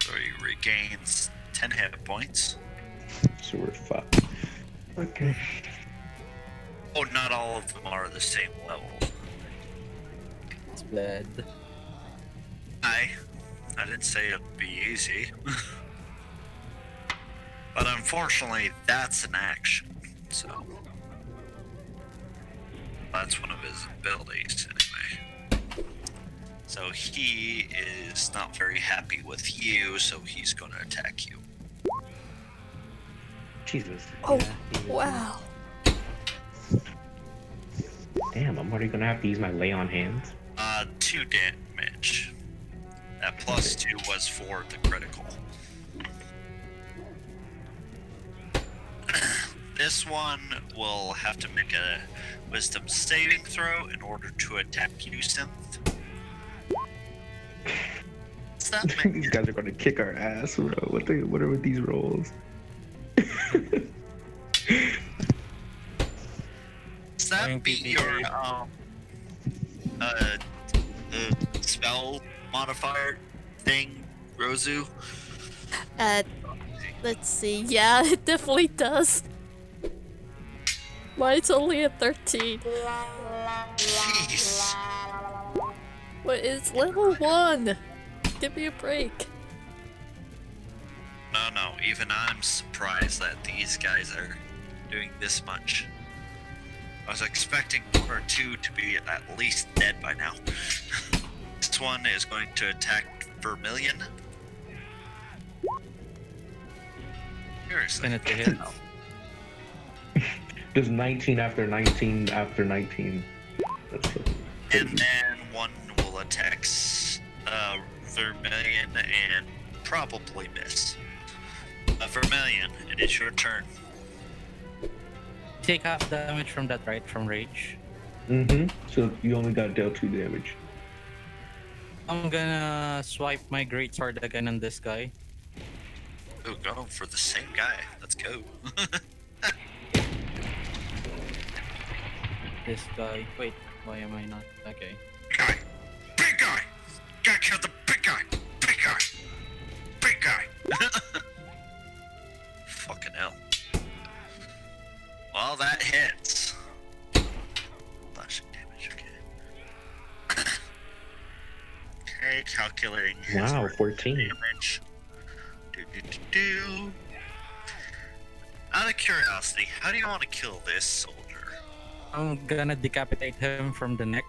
So he regains 10 hit points. So we're fucked. Okay. Oh, not all of them are the same level. It's bad. I didn't say it'd be easy. But unfortunately, that's an action. So that's one of his abilities anyway. So he is not very happy with you, so he's going to attack you. Jesus. Oh, Yeah, he is. wow. Damn, I'm already gonna have to use my lay on hands. 2 damage. That plus 2 was for the critical. This one will have to make a wisdom saving throw in order to attack you, Synth. What's that make? These guys are gonna kick our ass, bro. What are with these rolls? Does that Going beat to be your great. spell modifier thing, Rozu? Let's see. Yeah, it definitely does. Mine's only a 13. Jeez. But it's level 1. Give me a break. No, even I'm surprised that these guys are doing this much. I was expecting 1 or 2 to be at least dead by now. This one is going to attack Vermilion. Seriously. And it hits. There's 19 after 19 after 19. That's fucking And crazy. then one will attack Vermilion and probably miss. Vermilion, it is your turn. Take half damage from that, right? From rage. So you only got dealt 2 damage. I'm gonna swipe my great sword again on this guy. Oh, go for the same guy. Let's go. This guy. Wait, why am I not? Okay. Guy. Big guy. Gotta kill the big guy. Big guy. Big guy. Fucking hell. Well, that hits. Slashing damage, okay. Okay, calculating his Wow, radiant 14. damage. Do. Out of curiosity, how do you want to kill this soldier? I'm gonna decapitate him from the neck.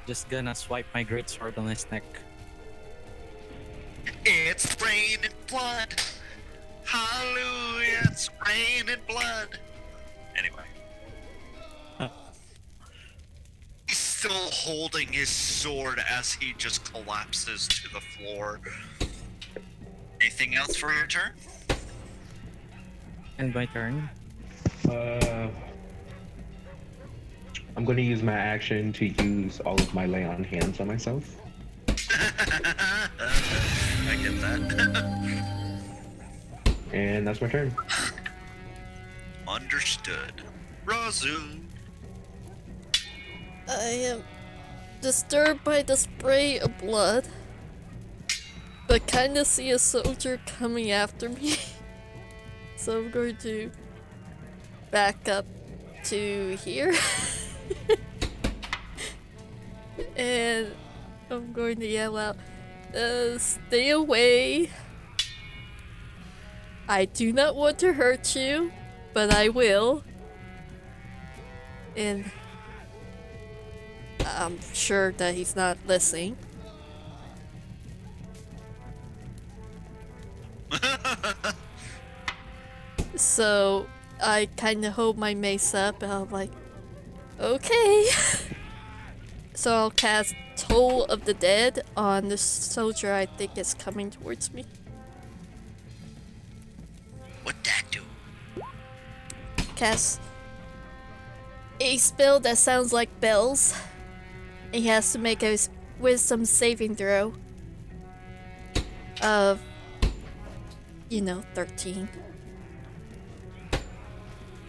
Just gonna swipe my greatsword on his neck. It's raining blood. Hallelujah, it's raining blood. Anyway. He's still holding his sword as he just collapses to the floor. Anything else for your turn? And my turn. I'm going to use my action to use all of my lay on hands on myself. I get that. And that's my turn. Understood. Rozu. I am disturbed by the spray of blood, but kind of see a soldier coming after me. So I'm going to back up to here. And I'm going to yell out, stay away. I do not want to hurt you, but I will. And I'm sure that he's not listening. So I kind of hold my mace up and I'm like, okay. So I'll cast Toll of the Dead on the soldier I think is coming towards me. What'd that do? Cast a spell that sounds like bells. He has to make a wisdom saving throw of, 13.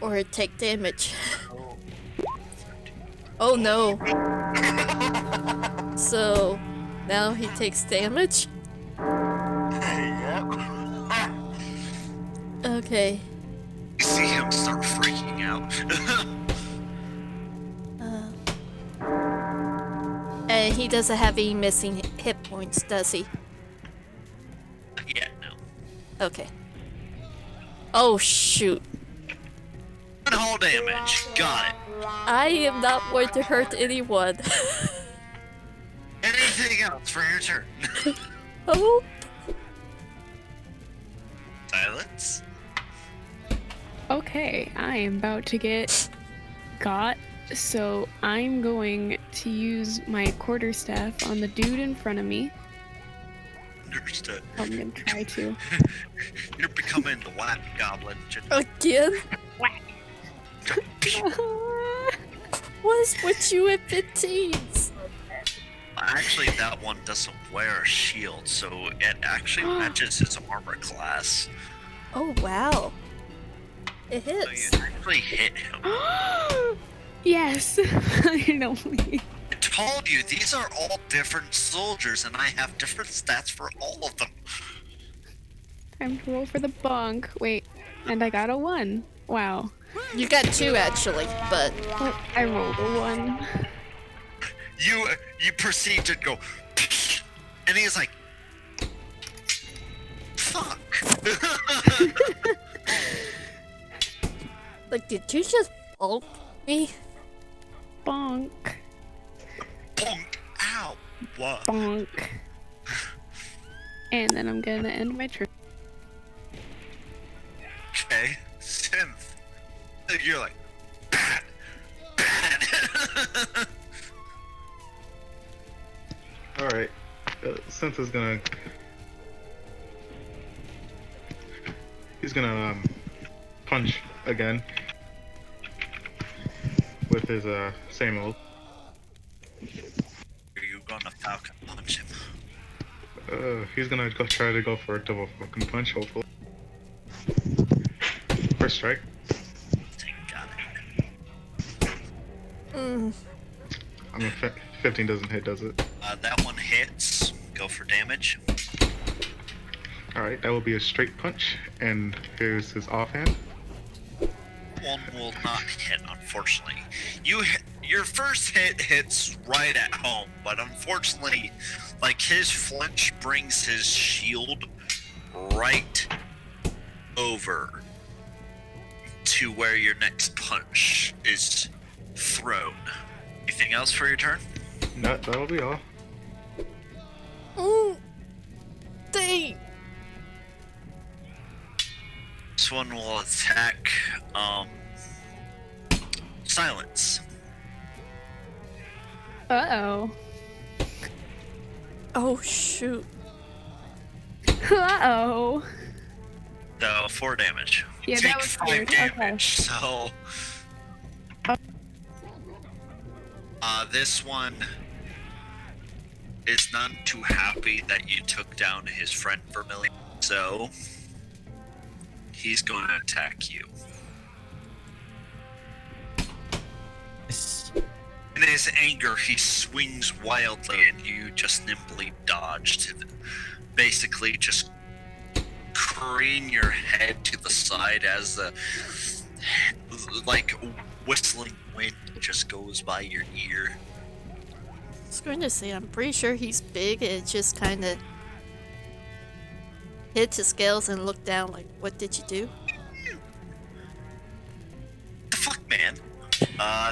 Or take damage. Oh no. So now he takes damage? Okay. You see him start freaking out. And he doesn't have any missing hit points, does he? Yeah, no. Okay. Oh shoot. One whole damage. Got it. I am not going to hurt anyone. Anything else for your turn? Oh. Silence. Okay, I am about to get got, so I'm going to use my quarterstaff on the dude in front of me. Understood. I'm gonna try to. You're becoming the Whack Goblin. Again? Whack! What is with you and 15s? Actually, that one doesn't wear a shield, so it actually matches his armor class. Oh wow. It So you hits. actually hit him. Yes! Finally. I told you, these are all different soldiers, and I have different stats for all of them. Time to roll for the bonk. Wait, and I got a 1. Wow. You got 2 actually, but Well, I rolled a 1. You proceed to go, and he's like, fuck. like, did you just bulk me? Bonk. Bonk. Ow. What? Bonk. And then I'm gonna end my turn. Okay. Synth. You're like, bad. Bad. Alright. Synth is gonna. He's gonna punch again. With his same old. Are you gonna falcon punch him? He's gonna try to go for a double fucking punch, hopefully. First strike. Got it. I mean, 15 doesn't hit, does it? That one hits. Go for damage. Alright, that will be a straight punch, and here's his offhand. One will not hit, unfortunately. You hit, Your first hit hits right at home, but unfortunately, like his flinch brings his shield right over to where your next punch is thrown. Anything else for your turn? No, that'll be all. Dang. This one will attack Silence. Uh-oh. Oh, shoot. Uh-oh. So 4 damage. You Yeah, take that was 5 weird. Okay. damage, so this one is none too happy that you took down his friend Vermilion, so he's going to attack you. In his anger, he swings wildly, and you just nimbly dodge to basically just crane your head to the side as the like whistling wind just goes by your ear. I was going to say, I'm pretty sure he's big, and it just kind of hit his scales and looked down like, what did you do? The fuck, man?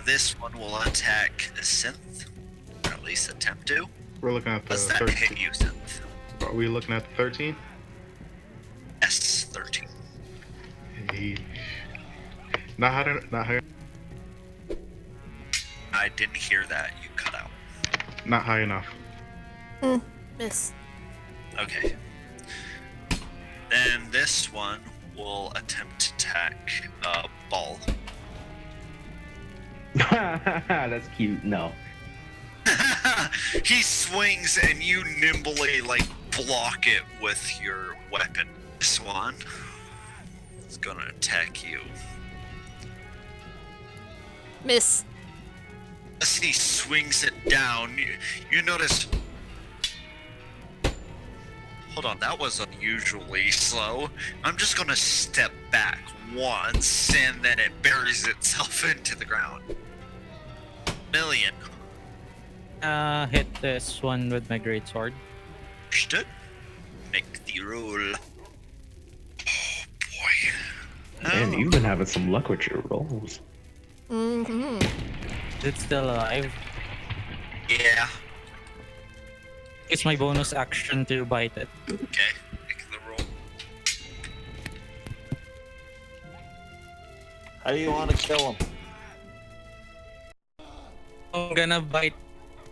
This one will attack the synth, or at least attempt to. We're looking at the Does that 13. hit you, synth? Are we looking at the 13? Yes, 13. Not high. I didn't hear that. You cut out. Not high enough. Miss. Okay. Then this one will attempt to attack Ball. That's cute. No. He swings and you nimbly like block it with your weapon. This one is gonna attack you. Miss. As he swings it down, you notice. Hold on, that was unusually slow. I'm just gonna step back once and then it buries itself into the ground. Million. Hit this one with my greatsword. Understood. Make the roll. Oh boy. Man, Oh. you've been having some luck with your rolls. Mm-hmm. It's still alive. Yeah. It's my bonus action to bite it. Okay. Make the roll. How do you want to kill him? I'm gonna bite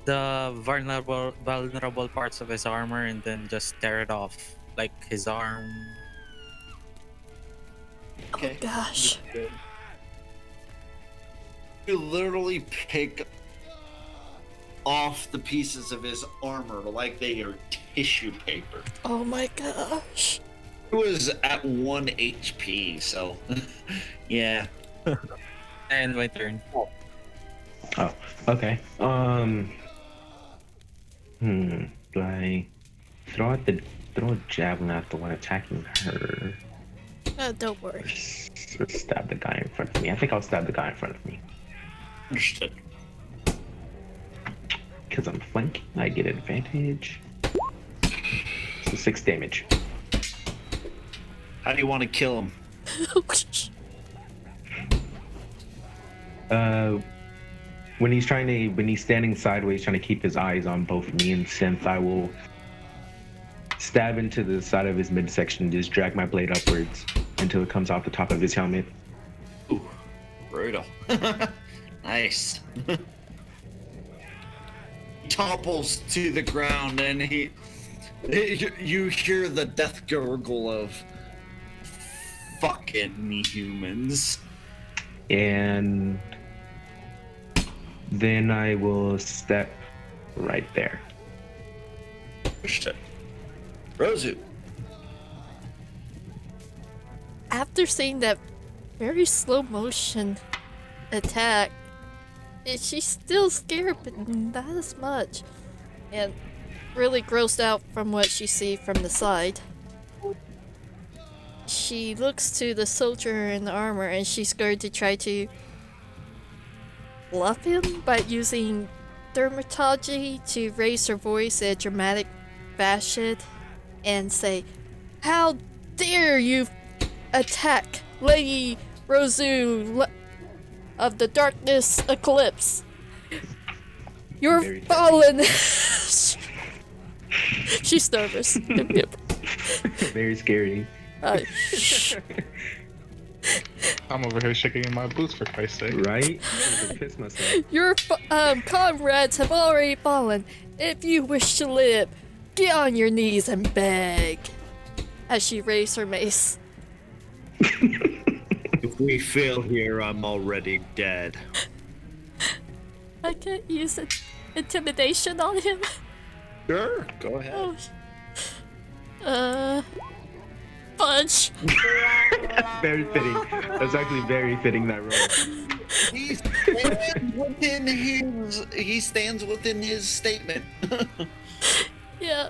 the vulnerable parts of his armor and then just tear it off, like his arm. Okay. Gosh. Good. You literally pick off the pieces of his armor like they are tissue paper. Oh my gosh. It was at 1 HP, so yeah. And my turn. Oh, okay. Do I throw a javelin at the one attacking her? Don't worry. Or stab the guy in front of me? I think I'll stab the guy in front of me. Understood. Because I'm flanking, I get advantage. So 6 damage. How do you want to kill him? When he's standing sideways, trying to keep his eyes on both me and Synth, I will stab into the side of his midsection, just drag my blade upwards until it comes off the top of his helmet. Ooh, brutal. Nice. He topples to the ground and you hear the death gurgle of fucking humans. And then I will step right there. Understood. Rozu. After seeing that very slow motion attack, she's still scared, but not as much. And really grossed out from what she sees from the side. She looks to the soldier in the armor and she's going to try to bluff him by using dermatology to raise her voice in a dramatic fashion and say, "How dare you attack Lady Rozu of the Darkness Eclipse? You're Very fallen." She's nervous. Very scary. Shh. I'm over here shaking in my boots for Christ's sake. Right? I would piss myself. Your comrades have already fallen. If you wish to live, get on your knees and beg. As she raised her mace. If we fail here, I'm already dead. I can't use intimidation on him. Sure, go ahead. Oh. Punch. Very fitting. That's actually very fitting, that role. He stands within his statement. Yeah.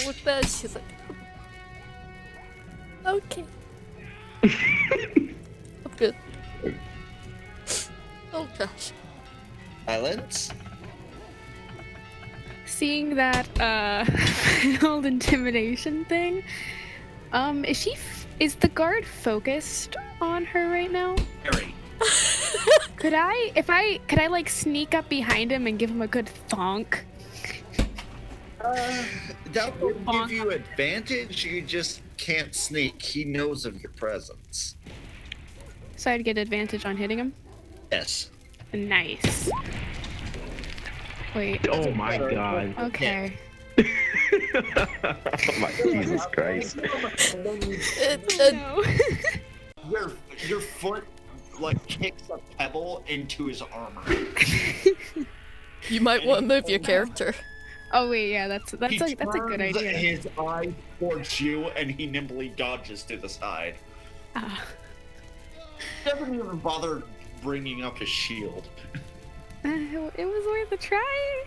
With that, she's like, okay. I'm good. Oh gosh. Silence. Seeing that old intimidation thing, is the guard focused on her right now? Harry. Could I like sneak up behind him and give him a good thonk? That would give you advantage. You just can't sneak. He knows of your presence. So I'd get advantage on hitting him? Yes. Nice. Wait. Oh my god. Okay. Oh my Jesus Christ. No. Your foot like kicks a pebble into his armor. You might want to move your character. Oh wait, yeah, that's a good turns idea. His eye towards you, and he nimbly dodges to the side. Ah. Doesn't even bother bringing up his shield. It was worth a try.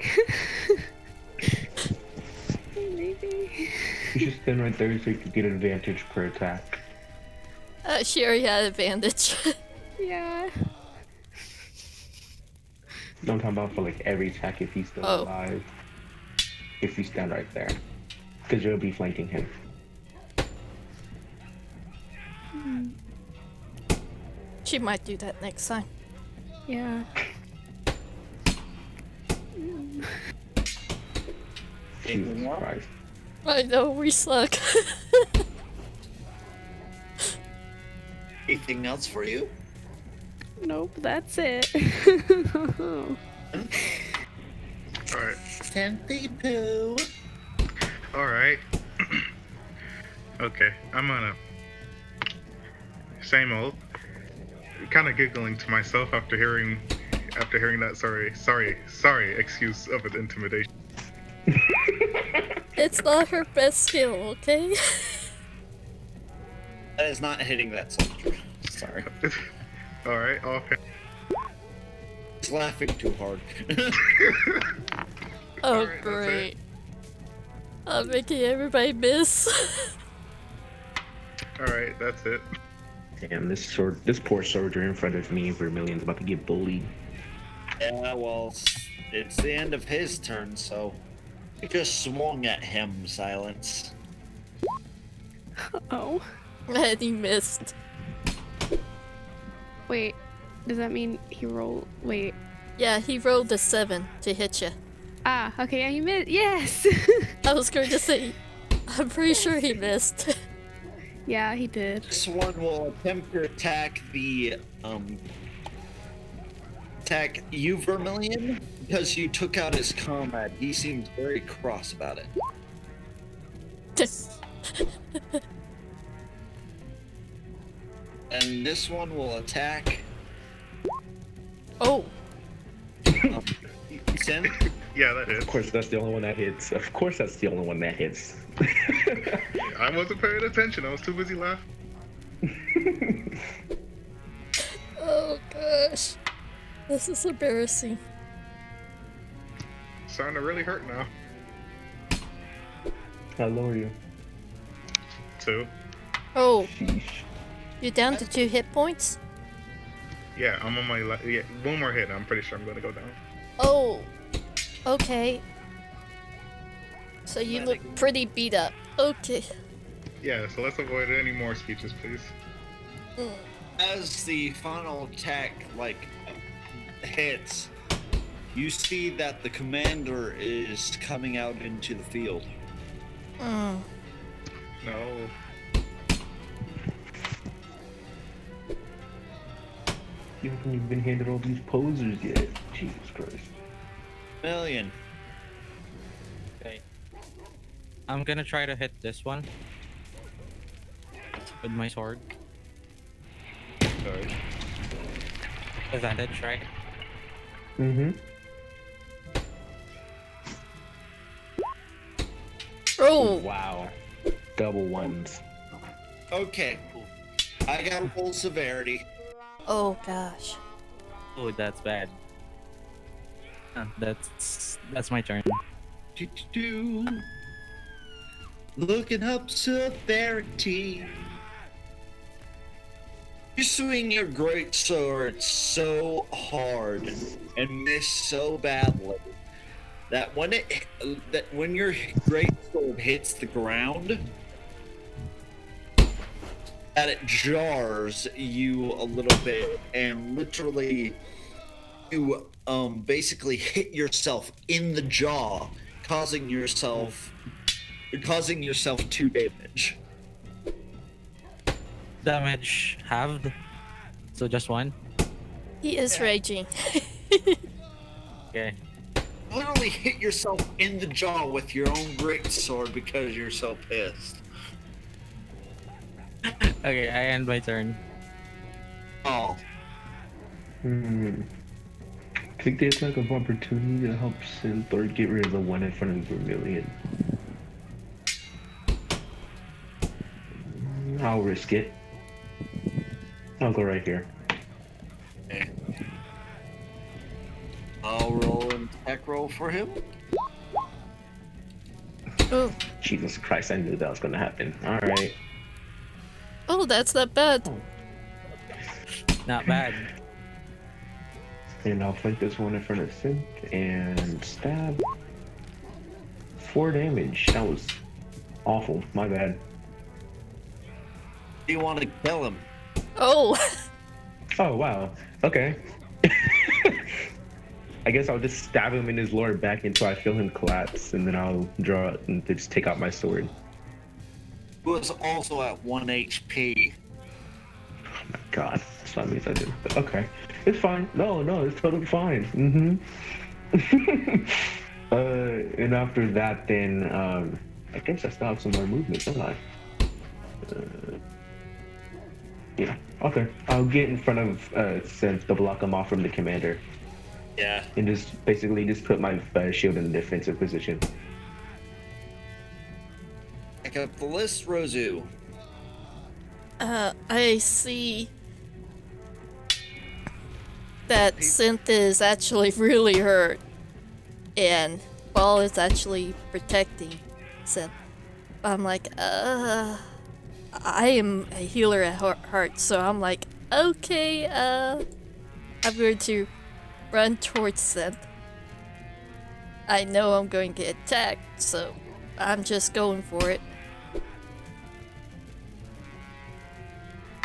Maybe. You should stand right there so you can get an advantage per attack. She already had advantage. Yeah. No, I'm talking about for like every attack if he's still Oh. alive. If you stand right there. Because you'll be flanking him. She might do that next time. Yeah. Jesus Christ. I know, we suck. Anything else for you? Nope, that's it. Alright. Tempy poo. Alright. Okay, I'm gonna. Same old. Kind of giggling to myself after hearing that sorry excuse of an intimidation. It's not her best skill, okay? That is not hitting that soldier. Sorry. Alright, okay. He's laughing too hard. Oh, Alright, that's great. I'm making everybody miss. Alright, that's it. Damn, this poor soldier in front of me, Vermilion's about to get bullied. Yeah, well, it's the end of his turn, so you just swung at him, Silence. Oh. And he missed. Wait. Does that mean he rolled? Wait. Yeah, he rolled a 7 to hit you. Ah, okay, yeah, he missed. Yes! I was going to say, I'm pretty sure he missed. Yeah, he did. This one will attempt to attack attack you, Vermilion, because you took out his comrade. He seems very cross about it. And this one will attack Oh, Zen. Yeah, that is. Of course, that's the only one that hits. Of course, that's the only one that hits. I wasn't paying attention. I was too busy laughing. oh gosh. This is embarrassing. Starting to really hurt now. I'll lower you. 2. Oh, Sheesh. you're down to 2 hit points? Yeah, I'm on my yeah, one more hit. I'm pretty sure I'm gonna go down. Oh, okay. So you look pretty beat up. Okay. Yeah, so let's avoid any more speeches, please. Mm. As the final attack hits, you see that the commander is coming out into the field. Mm. No. You haven't even been handed all these posers yet. Jesus Christ. Million. Okay. I'm gonna try to hit this one with my sword. Sorry. Advantage, right? Mm-hmm. Oh, Wow. Double ones. Okay. I got full severity. oh gosh. Oh, that's bad. That's my turn. Looking up severity. You swing your great sword so hard and miss so badly that when your great sword hits the ground, that it jars you a little bit and literally you basically hit yourself in the jaw, causing yourself 2 damage. Damage halved. So just 1. He is raging. Okay. Literally hit yourself in the jaw with your own great sword because you're so pissed. Okay, I end my turn. Oh, Take the attack of opportunity to help Synth or get rid of the one in front of Vermilion. I'll risk it. I'll go right here. okay. I'll roll an attack roll for him. Oh, Jesus Christ, I knew that was gonna happen. Alright. oh, that's not bad. Not bad. And I'll flank this one in front of Synth and stab. 4 damage. That was awful. My bad. Do you want to kill him? Oh, Oh, wow. Okay. I guess I'll just stab him in his lower back until I feel him collapse, and then I'll draw it and just take out my sword. Who is also at 1 HP. Oh my god. That's what means I do. But okay. It's fine. No, it's totally fine. And after that, then, I guess I still have some more movement, don't I? Yeah. Okay. I'll get in front of Synth to block him off from the commander. Yeah. And just basically just put my shield in a defensive position. Pick up the list, Rozu. I see that Synth is actually really hurt, and Ball is actually protecting Synth. I'm like, I am a healer at heart, so I'm like, okay, I'm going to run towards Synth. I know I'm going to get attacked, so I'm just going for it.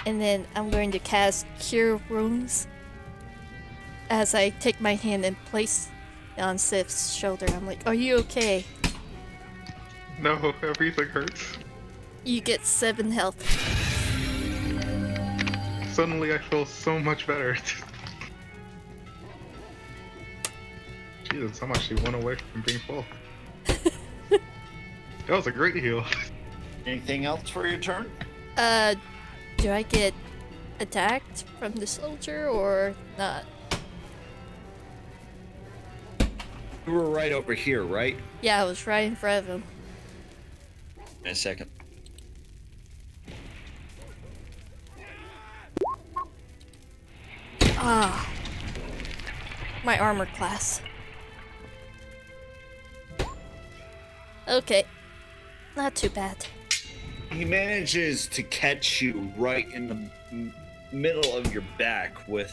And then I'm going to cast Cure Wounds as I take my hand and place it on Sif's shoulder. I'm like, are you okay? No, everything hurts. You get 7 health. Suddenly I feel so much better. Jesus, I'm actually 1 away from being full. That was a great heal. Anything else for your turn? Do I get attacked from the soldier or not? You were right over here, right? Yeah, I was right in front of him. In a second. Ah. My armor class. Okay. Not too bad. He manages to catch you right in the middle of your back with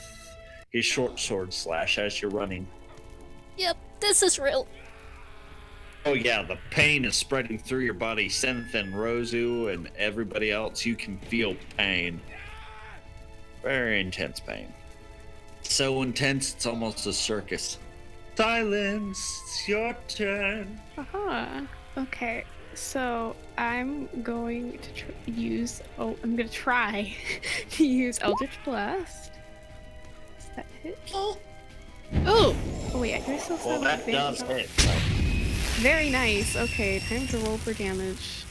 his short sword slash as you're running. Yep, this is real. Oh yeah, the pain is spreading through your body. Synth and Rozu and everybody else, you can feel pain. Very intense pain. So intense, it's almost a circus. Silence, it's your turn. Okay, so I'm going to I'm gonna try to use Eldritch Blast. Does that hit? Oh, wait, I guess that's Well, not that does hit. Very nice. Okay, time to roll for damage.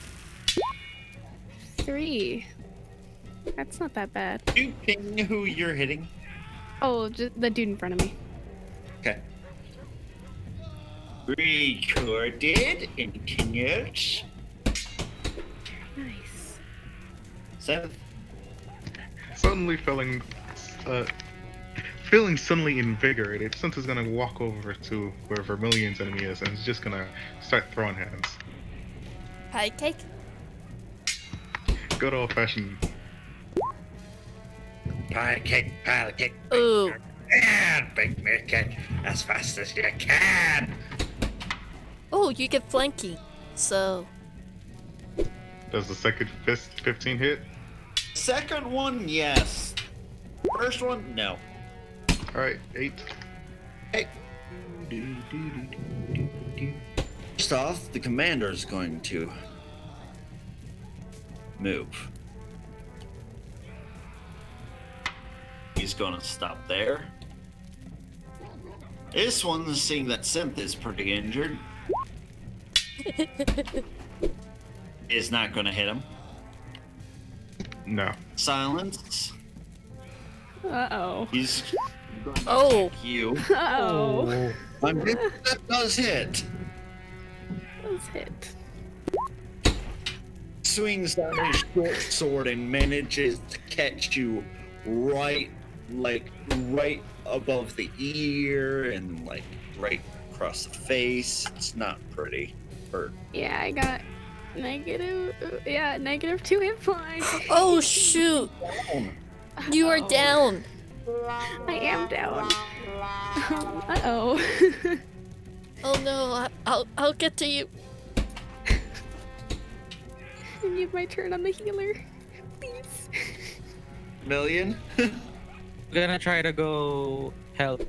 3. That's not that bad. Do you ping who you're hitting? Oh, just the dude in front of me. Okay. Recorded and continues. Nice. 7. Suddenly feeling suddenly invigorated, Synth is gonna walk over to where Vermilion's enemy is and is just gonna start throwing hands. Pie cake? Good old fashioned. Pie cake, Ooh. and big make it as fast as you can. Oh, you get flanky. So, Does the second 15 hit? Second one, yes. First one, no. Alright, 8. Hey. First off, the commander is going to move. He's gonna stop there. This one, seeing that Synth is pretty injured, is not gonna hit him. No. Silence. Uh-oh. He's gonna Oh. attack you. Uh-oh. I'm good. That does hit. Let's hit. Swings down his short sword and manages to catch you right above the ear and right across the face. It's not pretty. Or Yeah, I got negative 2 hit points. oh shoot, you are down. I am down. Uh-oh. Oh no, I'll get to you. I need my turn on the healer. Please. Million. I'm gonna try to go help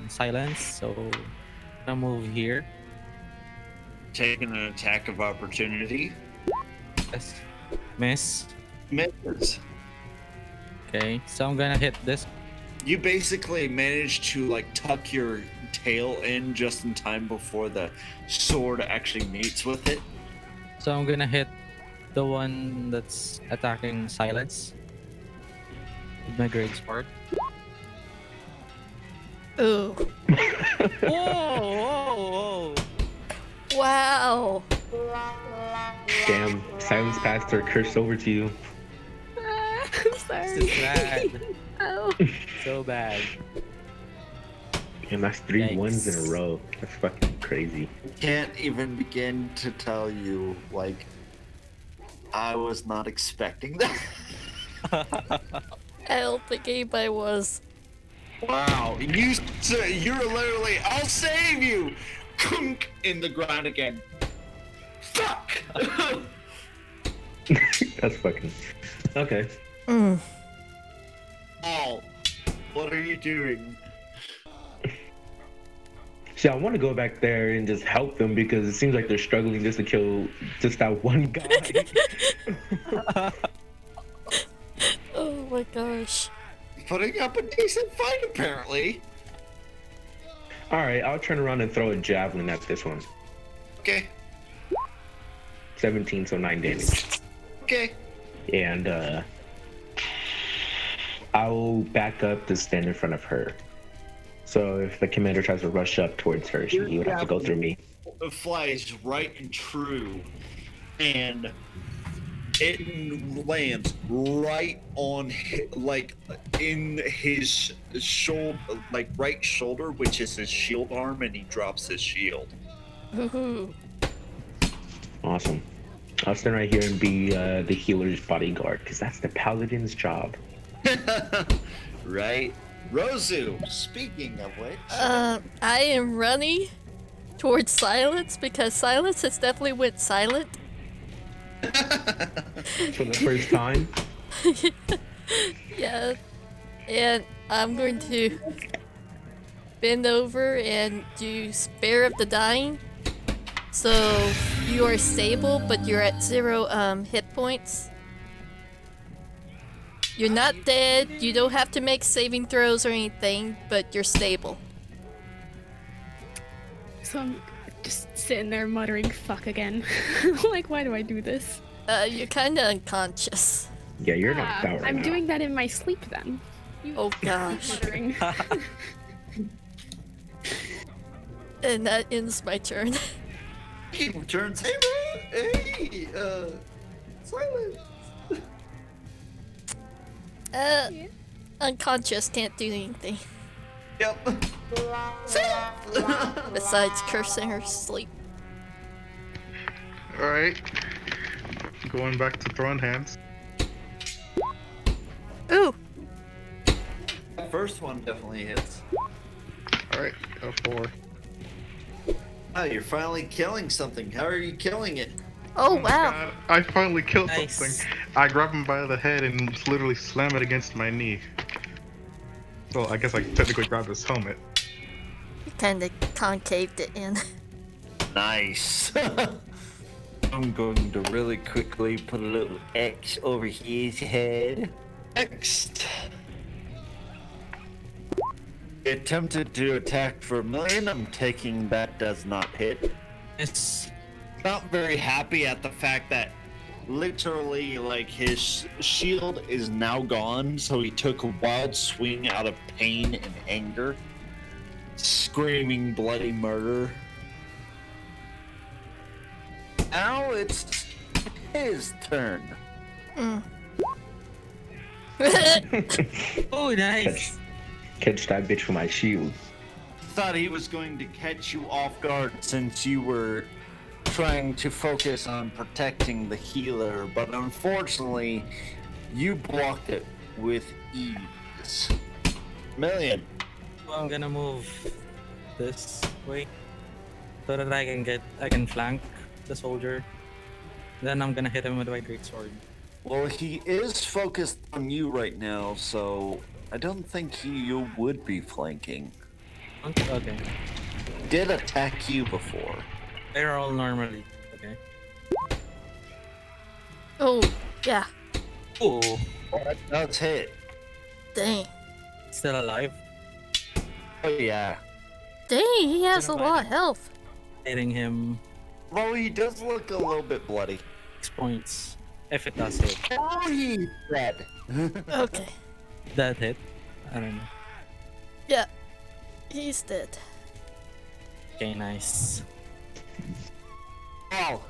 Silence, so I'll move here. Taking an attack of opportunity. Yes. Miss. Misses. Okay, so I'm gonna hit this. You basically manage to tuck your tail in just in time before the sword actually meets with it. So I'm gonna hit the one that's attacking Silence with my great sword. Ooh. Whoa! Wow. Damn, Silence passed her curse over to you. I'm This sorry. is bad. Oh. So bad. And that's 3 Yikes. ones in a row. That's fucking crazy. Can't even begin to tell you, I was not expecting that. I don't think anybody was. Wow, you're literally, I'll save you! Kunk in the ground again. Fuck! That's fucking. Okay. Mm. Paul, what are you doing? See, I want to go back there and just help them because it seems like they're struggling just to kill just that one guy. Oh my gosh. Putting up a decent fight, apparently. Alright, I'll turn around and throw a javelin at this one. Okay, 17, so 9 damage. okay. And I'll back up to stand in front of her. So if the commander tries to rush up towards her, he would have to go through me. It flies right and true, and it lands right on, in his shoulder, right shoulder, which is his shield arm, and he drops his shield. Ooh. Awesome. I'll stand right here and be the healer's bodyguard, because that's the paladin's job. Right? Rozu, speaking of which, I am running towards Silence because Silence has definitely went silent. For the first time. Yeah. And I'm going to bend over and do Spare of the Dying. So you are stable, but you're at 0 hit points. You're not dead, you don't have to make saving throws or anything, but you're stable. So I'm just sitting there muttering "fuck" again. Like, why do I do this? You're kinda unconscious. Yeah, you're knocked out right I'm now. doing that in my sleep then. Oh gosh. Muttering. And that ends my turn. he returns. Hey, bro. Hey, silence. Unconscious, can't do anything. Yep. Besides cursing her sleep. Alright. Going back to throwing hands. Ooh! First one definitely hits. Alright, a 4. Oh, you're finally killing something. How are you killing it? Oh my wow. God, I finally killed Nice. something. I grab him by the head and literally slam it against my knee. Well, I guess I technically grabbed his helmet. You kinda concaved it in. Nice. I'm going to really quickly put a little X over his head. Next. Attempted to attack for 1,000,000. I'm taking that does not hit. It's Not very happy at the fact that literally, like, his shield is now gone, so he took a wild swing out of pain and anger, screaming bloody murder. Now it's his turn. oh nice. Catch that bitch with my shield. Thought he was going to catch you off guard since you were trying to focus on protecting the healer, but unfortunately, you blocked it with ease. Million. Well, I'm gonna move this way so that I can flank the soldier. Then I'm gonna hit him with my greatsword. Well, he is focused on you right now, so I don't think you would be flanking. Okay. Did attack you before. They roll normally. Okay. Oh, yeah. Oh, That does hit. Dang. still alive. Oh yeah. Dang, he has a lot of health. Hitting him Well, he does look a little bit bloody. 6 points. If it does hit. Oh, he's dead. Okay. That hit. I don't know. Yeah. He's dead. Okay, nice. Oh,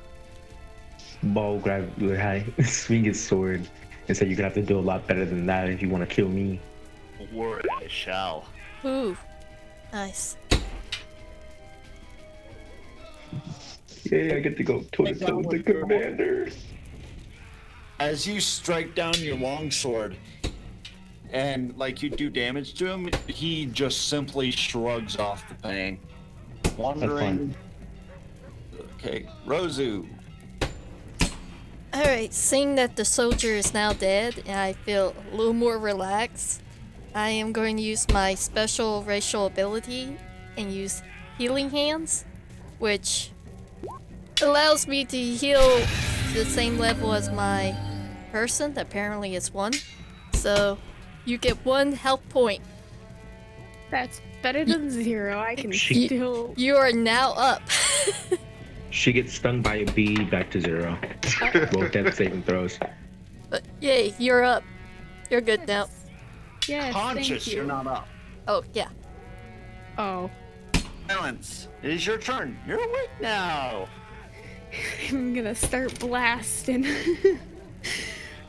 Ball grab your high, swing his sword, and say you're gonna have to do a lot better than that if you want to kill me. war I shall. Ooh. Nice. Yeah, I get to go toe to toe with the commander. As you strike down your longsword, and like you do damage to him, he just simply shrugs off the pain. Wandering. Okay, Rozu. Alright, seeing that the soldier is now dead and I feel a little more relaxed, I am going to use my special racial ability and use Healing Hands, which allows me to heal to the same level as my person. Apparently it's 1. So you get 1 health point. That's better than 0. I can She- still. You are now up. She gets stung by a bee, back to 0. Both death saving throws. But yay, you're up. You're good now. Yes, Conscious, thank you. you're not up. Oh, yeah. Oh, Silence. It is your turn. You're awake now. I'm gonna start blasting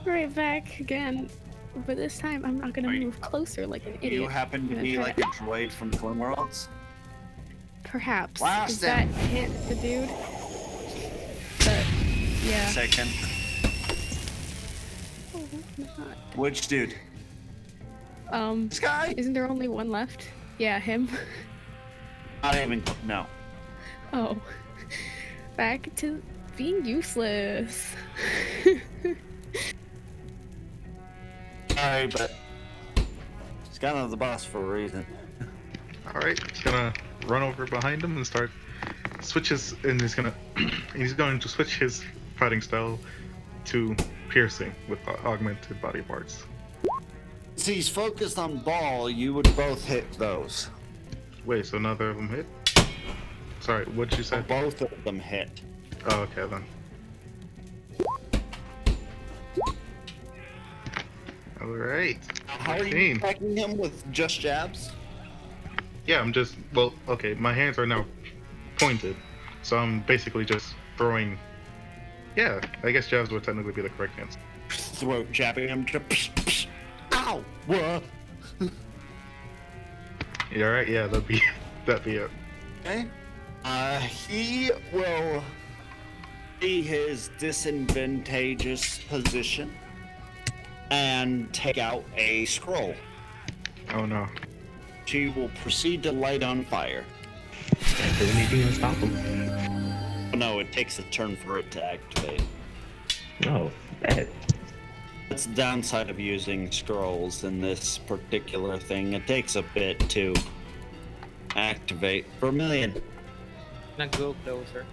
right back again. But this time, I'm not gonna Are you- move closer like an You idiot. happen to I'm be gonna like try a droid from Twin Worlds? Perhaps. Blast Does that him. hit the dude? But yeah. Second. Oh, not. Which dude? This guy? Isn't there only one left? Yeah, him. Not even. No. Oh. Back to being useless. Sorry, but he's kind of the boss for a reason. All right, he's gonna run over behind him and start switches, and he's going to switch his fighting style to piercing with augmented body parts. Since he's focused on ball, you would both hit those. Wait, so neither of them hit? Sorry, what'd you say? Both of them hit. Oh, okay then. All right. How are you 15. attacking him with just jabs? Yeah, I'm just okay. My hands are now pointed, so I'm basically just throwing. Yeah, I guess jabs would technically be the correct answer. Throat jabbing him. Ow! What? You all right? Yeah, that'd be it. Okay. He will see his disadvantageous position and take out a scroll. Oh no. She will proceed to light on fire. Can't do anything to stop him. Oh, no, it takes a turn for it to activate. No, bad. That's the downside of using scrolls in this particular thing. It takes a bit to activate. Vermilion. Gonna go closer.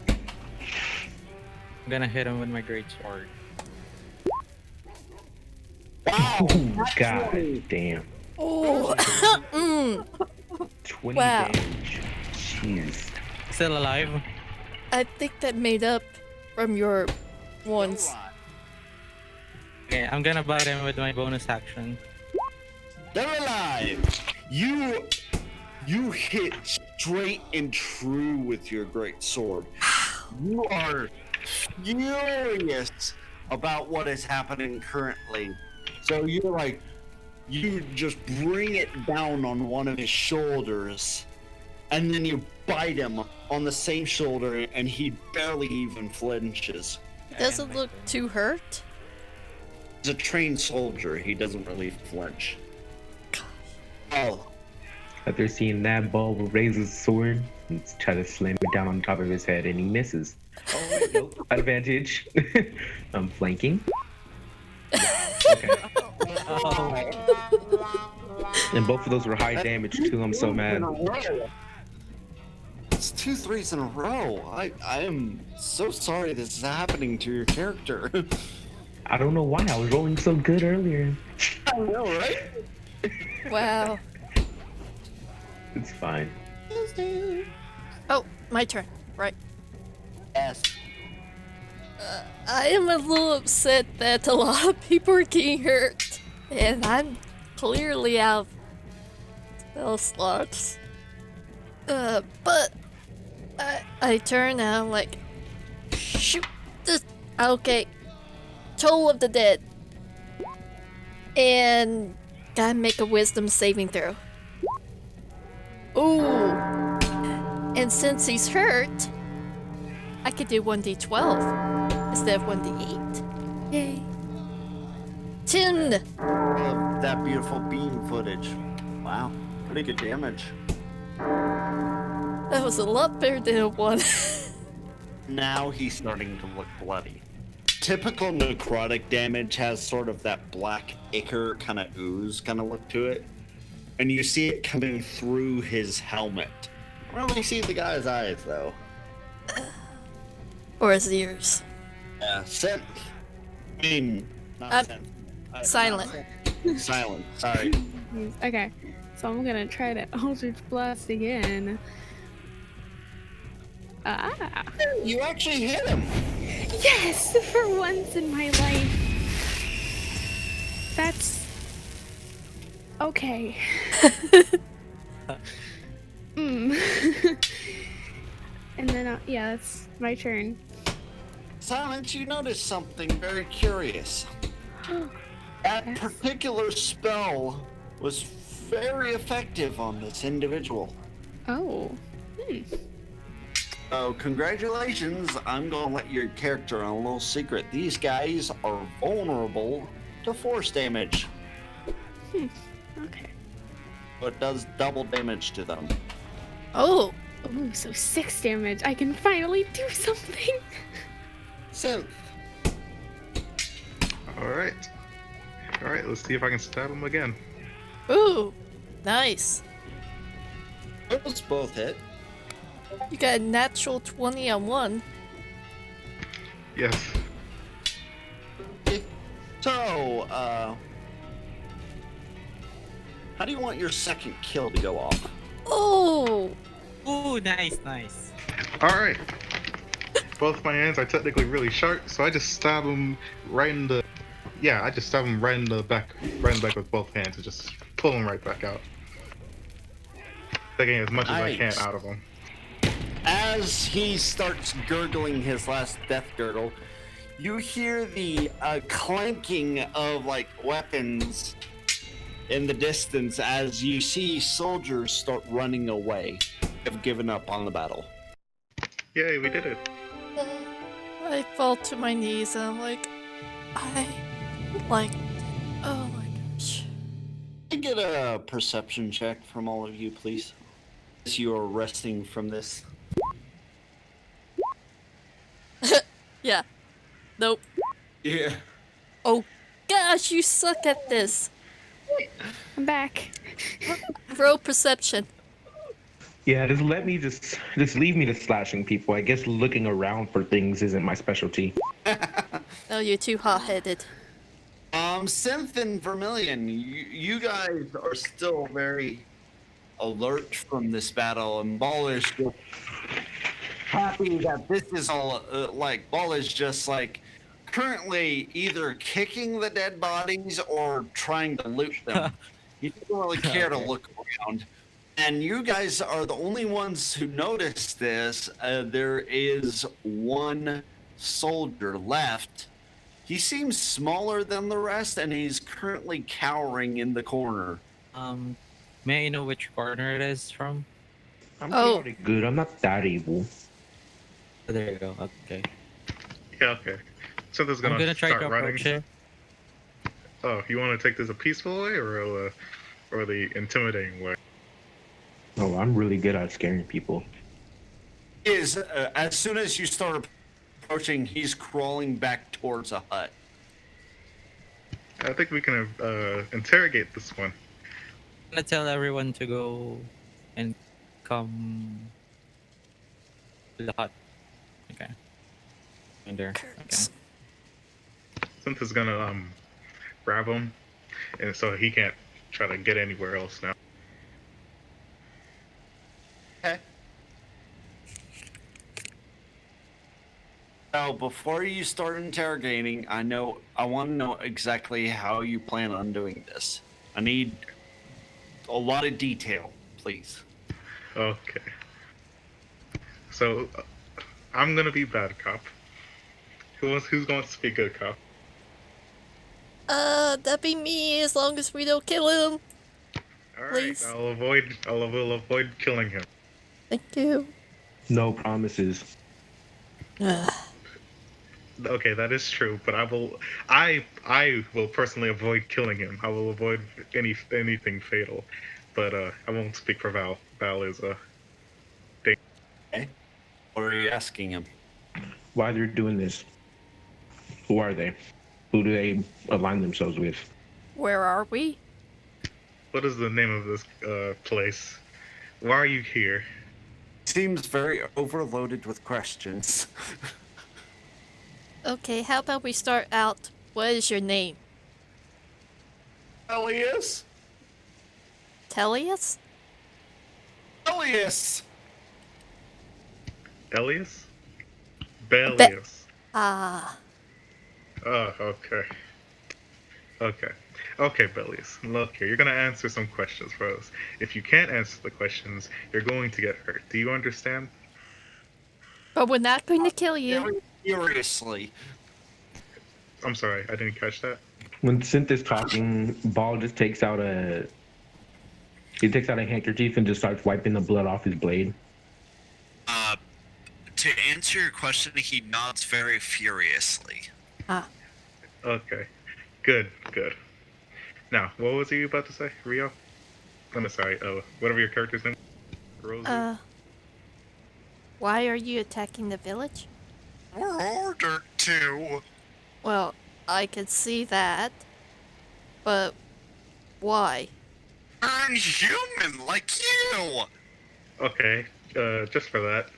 I'm gonna hit him with my great sword. Oh, god damn. Oh, 20 Wow. damage. Jeez. Still alive? I think that made up from your ones. Okay, I'm gonna bite him with my bonus action. They're alive! You hit straight and true with your great sword. You are furious about what is happening currently. So you're like, you just bring it down on one of his shoulders, and then you bite him on the same shoulder, and he barely even flinches. He doesn't look too hurt. He's a trained soldier, he doesn't really flinch. Oh, After seeing that, Ball will raise his sword and try to slam it down on top of his head, and he misses. oh nope. Advantage. I'm flanking. Okay. And both of those were high damage too. I'm so mad. It's 2 3s in a row. I am so sorry this is happening to your character. I don't know why I was rolling so good earlier. I know, right? Wow. It's fine. Oh, my turn. Right. Yes. I am a little upset that a lot of people are getting hurt, and I'm clearly out of spell slots. But I turn and I'm like, shoot this. Okay, Toll of the Dead, and gotta make a Wisdom saving throw. Ooh, and since he's hurt, I could do 1d12 instead of 1d8. Yay. 10! Love that beautiful beam footage. Wow, pretty good damage. That was a lot better than a 1. Now he's starting to look bloody. Typical necrotic damage has sort of that black ichor kind of ooze kind of look to it. And you see it coming through his helmet. I don't really see the guy's eyes though. Or his ears. Yeah, scent. I mean, not Uh, scent. silent. Silent, sorry. Okay, so I'm gonna try to Eldritch Blast again. Ah! You actually hit him. Yes! For once in my life. That's... okay. And then, yeah, that's my turn. Silence, you noticed something very curious. That particular spell was very effective on this individual. Oh. So, congratulations. I'm gonna let your character on a little secret. These guys are vulnerable to force damage. Okay. but it does double damage to them. Oh, Ooh, so 6 damage. I can finally do something. Synth. Alright. Alright, let's see if I can stab him again. ooh, nice. Those both hit. You got a natural 20 on one. Yes. So, how do you want your second kill to go off? Oh, Ooh, nice, nice. Alright. Both my hands are technically really sharp, so I just stab him right in the... Yeah, I just stab him right in the back with both hands and just pull him right back out. Taking as much as I can Nice. out of him. As he starts gurgling his last death gurgle, you hear the clanking of like weapons in the distance as you see soldiers start running away. Have given up on the battle. Yay, we did it. I fall to my knees and I'm like, oh my gosh. Can I get a perception check from all of you, please? As you are resting from this. Yeah. Nope. Yeah. Oh gosh, you suck at this. I'm back. Roll perception. Yeah, just leave me to slashing people. I guess looking around for things isn't my specialty. Oh, you're too hot-headed. Synth and Vermilion, you guys are still very alert from this battle, and Ball is just happy that this is all Ball is just like currently either kicking the dead bodies or trying to loot them. He doesn't really care to look around. And you guys are the only ones who notice this. There is one soldier left. He seems smaller than the rest, and he's currently cowering in the corner. May I know which corner it is from? I'm Oh. pretty good. I'm not that evil. Oh, there you go. Okay. Yeah, okay. So this is I'm gonna try start to running. approach it. Oh, you want to take this a peaceful way or the intimidating way? Oh, I'm really good at scaring people. Is as soon as you start approaching, he's crawling back towards a hut. I think we can interrogate this one. I'm gonna tell everyone to go and come to the hut. Okay. In there. Okay. Synth is gonna grab him, and so he can't try to get anywhere else now. Okay. So before you start interrogating, I want to know exactly how you plan on doing this. I need a lot of detail, please. Okay. So I'm gonna be bad cop. Who's going to be good cop? That'd be me as long as we don't kill him. All right. Please. I will avoid killing him. Thank you. No promises. Ugh. Okay, that is true, but I will personally avoid killing him. I will avoid anything fatal, but I won't speak for Val. Val is Okay. What are you asking him? Why they're doing this? Who are they? Who do they align themselves with? Where are we? What is the name of this place? Why are you here? Seems very overloaded with questions. Okay, how about we start out? What is your name? Elias? Tellius? Elias! Elias? Belius. Ah, Oh, okay. Okay, Belius. Look here, you're gonna answer some questions for us. If you can't answer the questions, you're going to get hurt. Do you understand? but we're not going to kill you. Furiously. I'm sorry, I didn't catch that. When Synth is talking, Ball just takes out a handkerchief and just starts wiping the blood off his blade. To answer your question, he nods very furiously. Ah, Okay. Good. Now, what was he about to say, Rio? I'm sorry. Whatever your character's name. Rozu. Why are you attacking the village? We're ordered to. Well, I could see that. But why? We're inhuman like you. Okay. Just for that.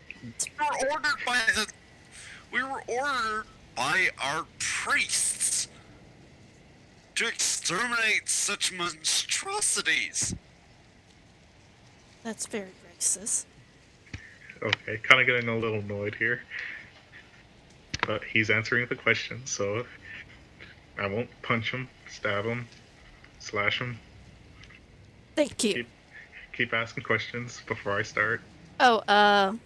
We were ordered by our priests to exterminate such monstrosities. That's very racist. Okay, kind of getting a little annoyed here. But he's answering the question, so I won't punch him, stab him, slash him. Thank you. Keep asking questions before I start. Oh,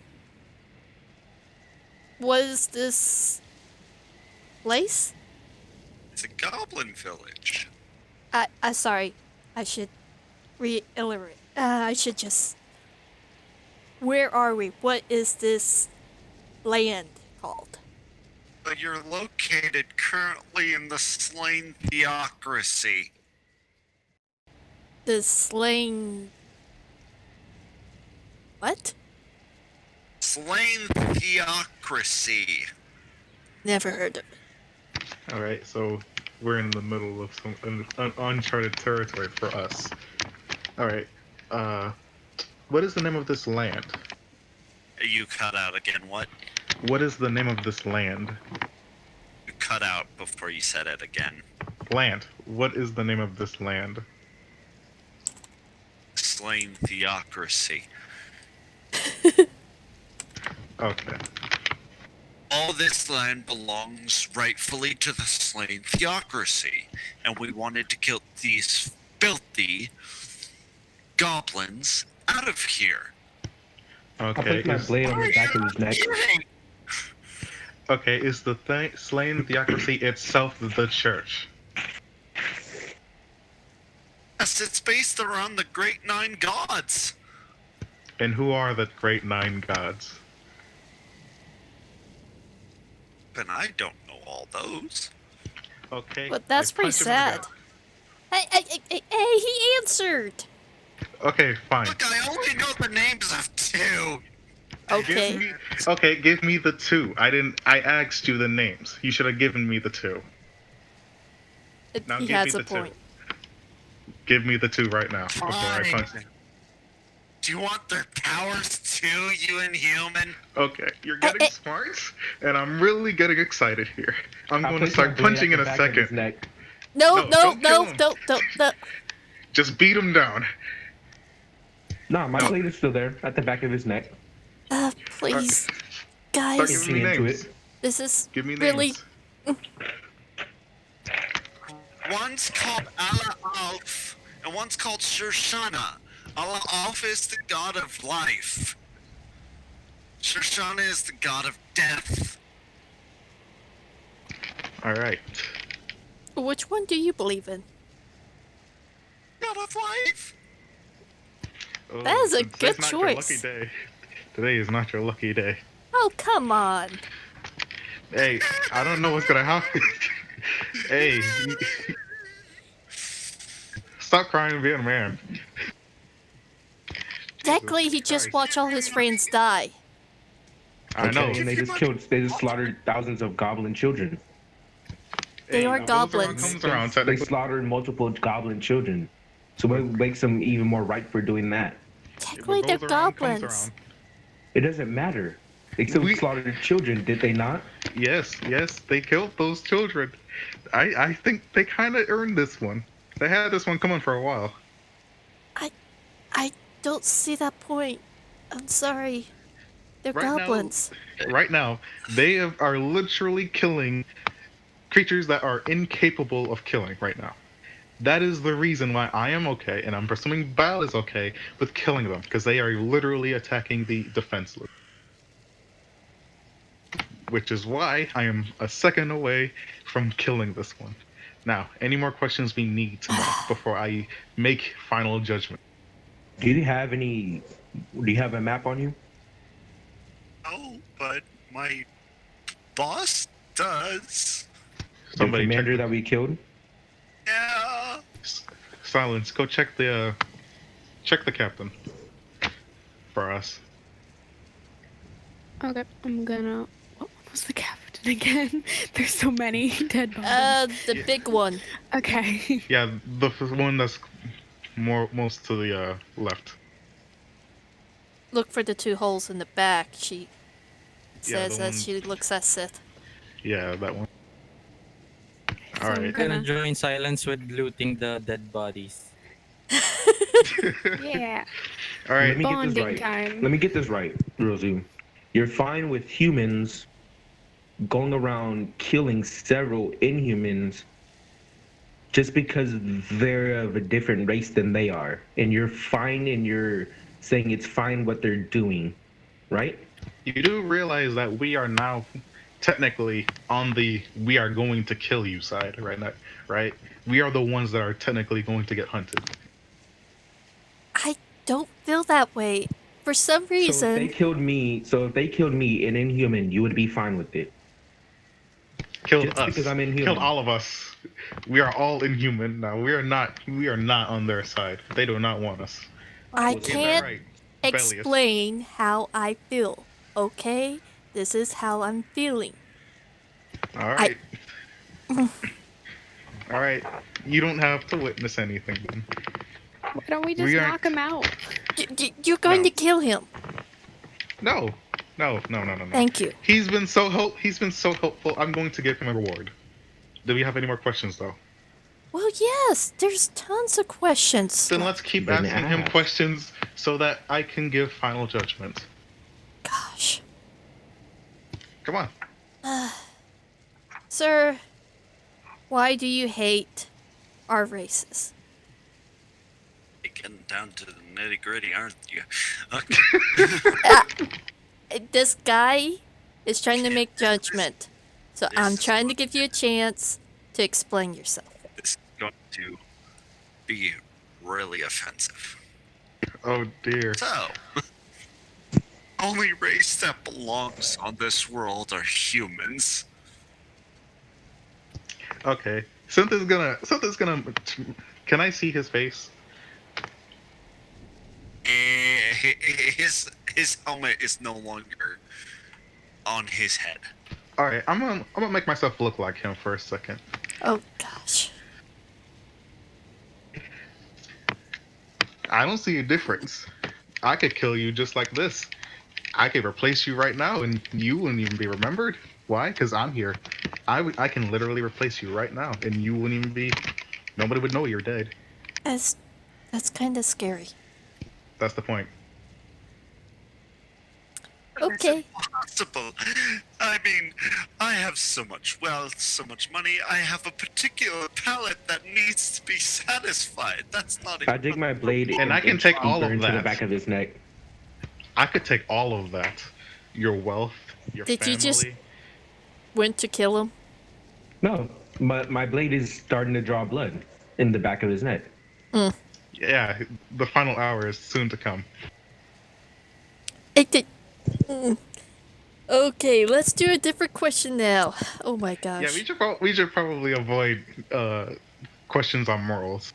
what is this place? It's a goblin village. Sorry. I should reiterate. I should just... Where are we? What is this land called? But you're located currently in the slain theocracy. The slain... What? Slain theocracy. Never heard of it. Alright, so we're in the middle of some uncharted territory for us. Alright, what is the name of this land? You cut out again, what? What is the name of this land? You cut out before you said it again. Land. What is the name of this land? Slain theocracy. Okay. All this land belongs rightfully to the slain theocracy, and we wanted to kill these filthy goblins out of here. I'll Okay. place my blade on the back of his neck. Okay, is the slain theocracy itself the church? Yes, it's based around the Great Nine Gods. And who are the great 9 gods? And I don't know all those. Okay. But that's I pretty punch him in the sad. Hey, he answered! gut. Okay, fine. Look, I only know the names of 2. Okay. Give me the 2. I asked you the names. You should have given me the 2. Now He give has me a the 2. point. Give me the 2 right now before I Fine. punch. Do you want their powers too, you inhuman? Okay, you're getting smart, and I'm really getting excited here. I'm I'll going to place my start blade punching at in the a back of his second. neck. No, don't kill him. no. Just beat him down. Nah, my blade is still there at the back of his neck. Please. Start Guys, giving me Into names. it. this is Give me really... names. One's called Allah Alf, and one's called Shurshana. Allah Alf is the god of life. Shurshana is the god of death. Alright. Which one do you believe in? God of life? Oh, That is a today's good not your choice. lucky day. Today is not your lucky day. Oh, come on. Hey, I don't know what's gonna happen. Hey. Stop crying and be a man. Exactly, he Jesus just Christ. watched all his friends die. I know. Okay, and they just slaughtered thousands of goblin children. They are those goblins. comes around, They technically. slaughtered multiple goblin children. So what makes them even more right for doing that? Technically, What they're goes around comes goblins. around. It doesn't matter. They still slaughtered children, did they not? Yes, they killed those children. I think they kind of earned this one. They had this one coming for a while. I don't see that point. I'm sorry. They're Right now- goblins. Right now, they are literally killing creatures that are incapable of killing right now. That is the reason why I am okay, and I'm presuming Bal is okay with killing them, because they are literally attacking the defenseless. Which is why I am a second away from killing this one. Now, any more questions we need to know before I make final judgment? Do you have a map on you? No, but my boss does. Somebody the commander check- that we killed? Yeah. Silence. Go check the captain for us. Okay, I'm gonna. What was the captain again? There's so many dead bodies. The Yeah. big one. Okay. Yeah, the one that's most to the left. Look for the 2 holes in the back, she Yeah, says the as one. she looks at Sith. Yeah, that one. So All I'm right. Gonna gonna. join Silence with looting the dead bodies. Yeah. All Let right. me get this Bonding right. time. Let me get this right, Rozu. You're fine with humans going around killing several inhumans just because they're of a different race than they are, and you're fine, and you're saying it's fine what they're doing, right? You do realize that we are now technically on the "we are going to kill you" side right now, right? We are the ones that are technically going to get hunted. I don't feel that way. For some So if they reason, killed me, an inhuman, you would be fine with it. Killed Just because us. I'm inhuman. Killed all of us. We are all inhuman now. We are not. We are not on their side. They do not want us. I Is that can't Right. explain how I feel. Okay? This is how I'm feeling. All right. All right. You don't have to witness anything. Then. Why don't we just We aren't- knock him out? You're going No. to kill him. No. No. Thank you. He's been so helpful. I'm going to give him a reward. Do we have any more questions though? Well, yes, there's tons of questions. Then let's keep Then asking him ask. questions so that I can give final judgment. Gosh. Come on. Sir, why do you hate our races? Getting down to the nitty gritty, aren't you? Okay. This guy is trying to make judgment. So I'm This- trying to give you a chance to explain yourself. This is going to be really offensive. Oh dear. So, only race that belongs on this world are humans. Okay. Something's gonna. Can I see his face? His helmet is no longer on his head. All right. I'm gonna make myself look like him for a second. Oh gosh. I don't see a difference. I could kill you just like this. I could replace you right now, and you wouldn't even be remembered. Why? Because I'm here. I can literally replace you right now, and you wouldn't even be. Nobody would know you're dead. That's kind of scary. That's the point. Okay. Possible. I mean, I have so much wealth, so much money. I have a particular palate that needs to be satisfied. That's not. I dig my blade And I can take all of into the that. back of his neck. I could take all of that. Your wealth, your Did family. you just- Went to kill him. No, my blade is starting to draw blood in the back of his neck. Yeah, the final hour is soon to come. It did. Okay, let's do a different question now. Oh my gosh. Yeah, we should probably avoid questions on morals.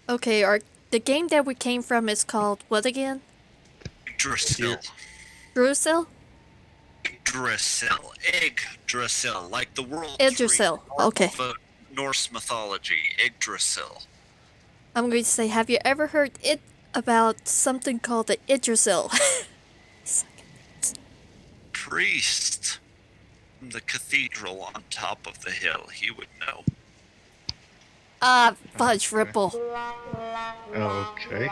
Okay, the game that we came from is called what again? Yggdrasil. Drusel? Yggdrasil. Yggdrasil. Like the world. Yggdrasil, tree okay. of, Norse mythology. Yggdrasil. I'm going to say, have you ever heard about something called the Yggdrasil? Priest. From the cathedral on top of the hill. He would know. Fudge Ripple. Okay.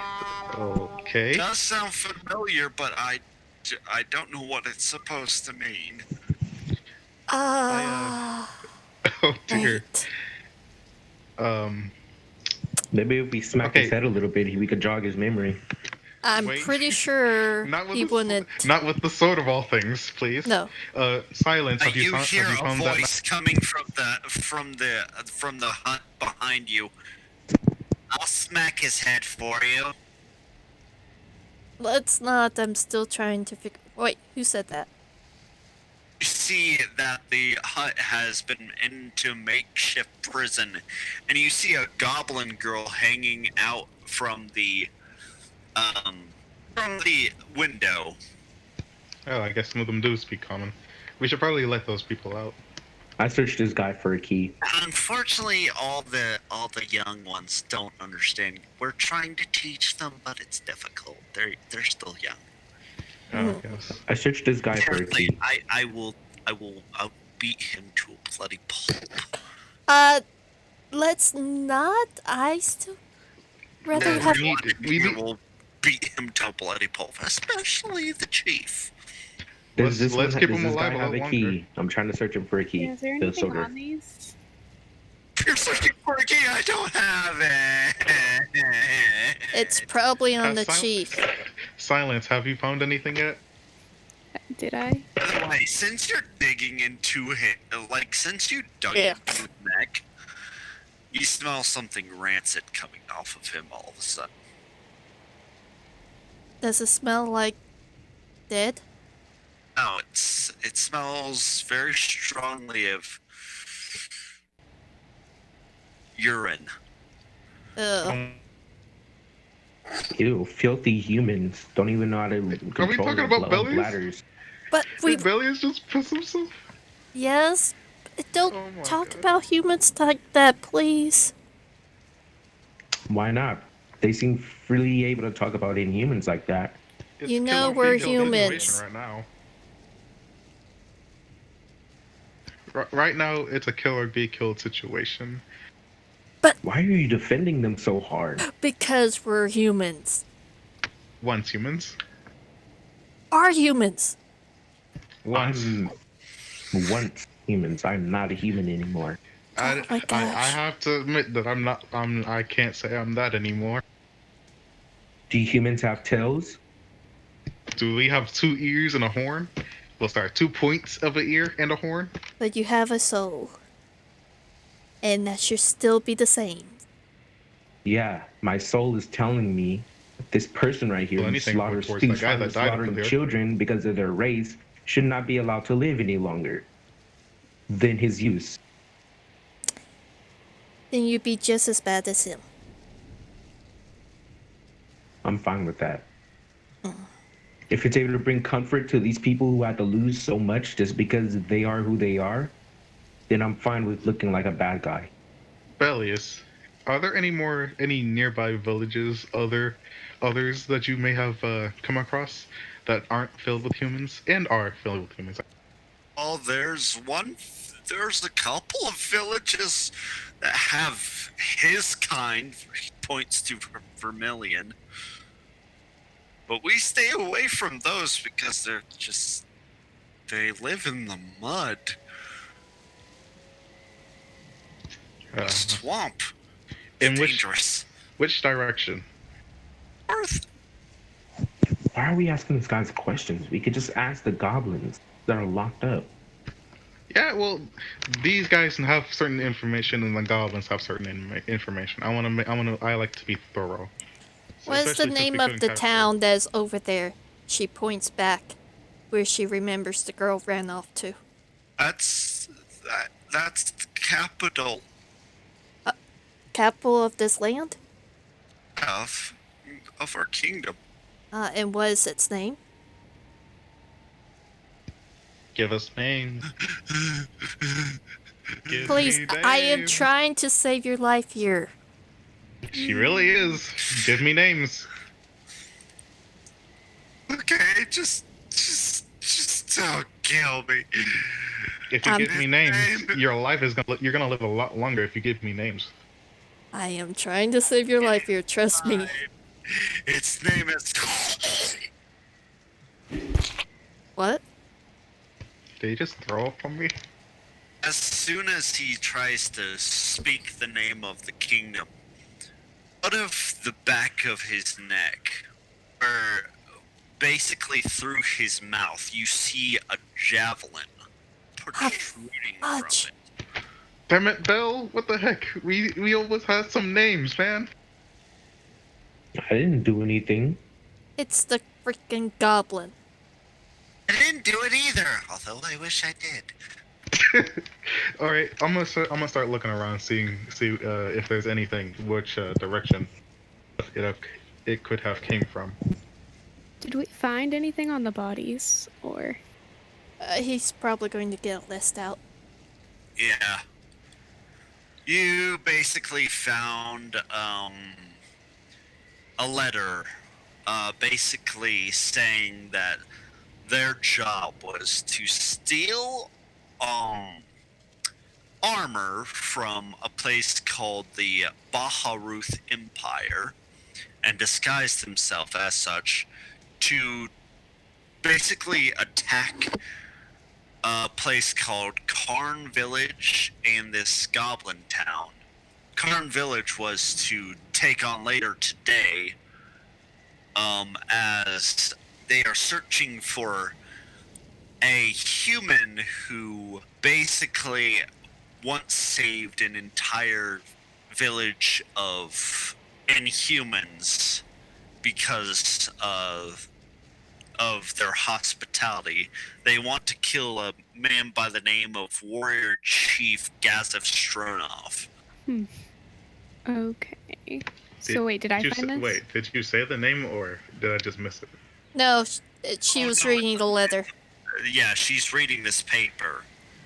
Does sound familiar, but I don't know what it's supposed to mean. Oh dear. Wait. Maybe if we smack his Okay. head a little bit, we could jog his memory. I'm Wait. pretty sure he wouldn't. Not with the sword of all things, please. No. Silence. Have You you hear a found that? voice coming from the hut behind you. I'll smack his head for you. Let's not. I'm still trying to figure. Wait, who said that? You see that the hut has been into makeshift prison, and you see a goblin girl hanging out from the window. Oh, I guess some of them do speak common. We should probably let those people out. I searched this guy for a key. Unfortunately, all the young ones don't understand. We're trying to teach them, but it's difficult. They're still young. Oh, yes. I searched this guy for a Apparently, key. I'll beat him to a bloody pulp. Let's not. I still rather No, have. we need- will beat him to a bloody pulp, especially the chief. Let's keep him does this guy alive a have little a key? I'm trying to search him for a key. Yeah, is there The anything soldier. on these? If you're searching for a key, I don't have it. It's probably on the Silence. chief. Silence, have you found anything yet? Did I? By the way, since you're digging into it, since you dug Yeah. into his neck, you smell something rancid coming off of him all of a sudden. Does it smell like dead? No, it smells very strongly of urine. Ugh. Um, Ew, filthy humans don't even know how to control talking their about bellies? bladders. But we. Bellius just pissed himself? Yes. Don't Oh my talk God. about humans like that, please. Why not? They seem freely able to talk about inhumans like that. It's You know kill or we're be killed humans. situation Right now. Right now, it's a kill or be killed situation. Why are you defending them so hard? Because we're humans. Once humans. Are humans. Once. I'm once humans. I'm not a human anymore. Oh my I gosh. have to admit that I'm not. I can't say I'm that anymore. Do humans have tails? Do we have 2 ears and a horn? We'll start 2 points of an ear and a horn. But you have a soul. And that should still be the same. Yeah, my soul is telling me that this person right here Well, who anything slaughters, towards the who's guy that died over slaughtering there. children because of their race should not be allowed to live any longer than his use. Then you'd be just as bad as him. I'm fine with that. If it's able to bring comfort to these people who had to lose so much just because they are who they are, then I'm fine with looking like a bad guy. Bellius, are there any nearby villages, others that you may have come across that aren't filled with humans and are filled with humans? Oh, there's a couple of villages that have his kind. He points to Vermilion. But we stay away from those because they live in the mud. Uh, Swamp. in It's which dangerous. which direction? North. Why are we asking these guys questions? We could just ask the goblins that are locked up. Yeah, well, these guys have certain information, and the goblins have certain information. I like to be thorough. What's the Especially since name we of couldn't the capture- town that's over there? She points back where she remembers the girl ran off to. That's the capital Capital of this land? of our kingdom. And what is its name? Give us names. Give Please, me I am names. trying to save your life here. She really is. Give me names. Okay, just don't kill me. If you Um, give me names, you're gonna live a lot longer if you give me names. I am trying to save your life here, trust me. Its name is. What? Did you just throw up on me? As soon as he tries to speak the name of the kingdom, out of the back of his neck, or basically through his mouth, you see a javelin protruding from fudge. it. Damn it, Belle! What the heck? We always had some names, man. I didn't do anything. It's the freaking goblin. I didn't didn't do it either, although I wish I did. All right, I'm gonna start looking around, see if there's anything which direction it could have came from. Did we find anything on the bodies, or? He's probably going to get a list out. Yeah. You basically found a letter basically saying that their job was to steal armor from a place called the Baharuth Empire and disguise themselves as such to basically attack a place called Karn Village and this goblin town. Karn Village was to take on later today, as they are searching for a human who basically once saved an entire village of inhumans because of their hospitality. They want to kill a man by the name of Warrior Chief Gazef Stronov. Okay. So wait, did I find this? Wait, did you say the name or did I just miss it? No, she was reading the letter. Yeah, she's reading this paper.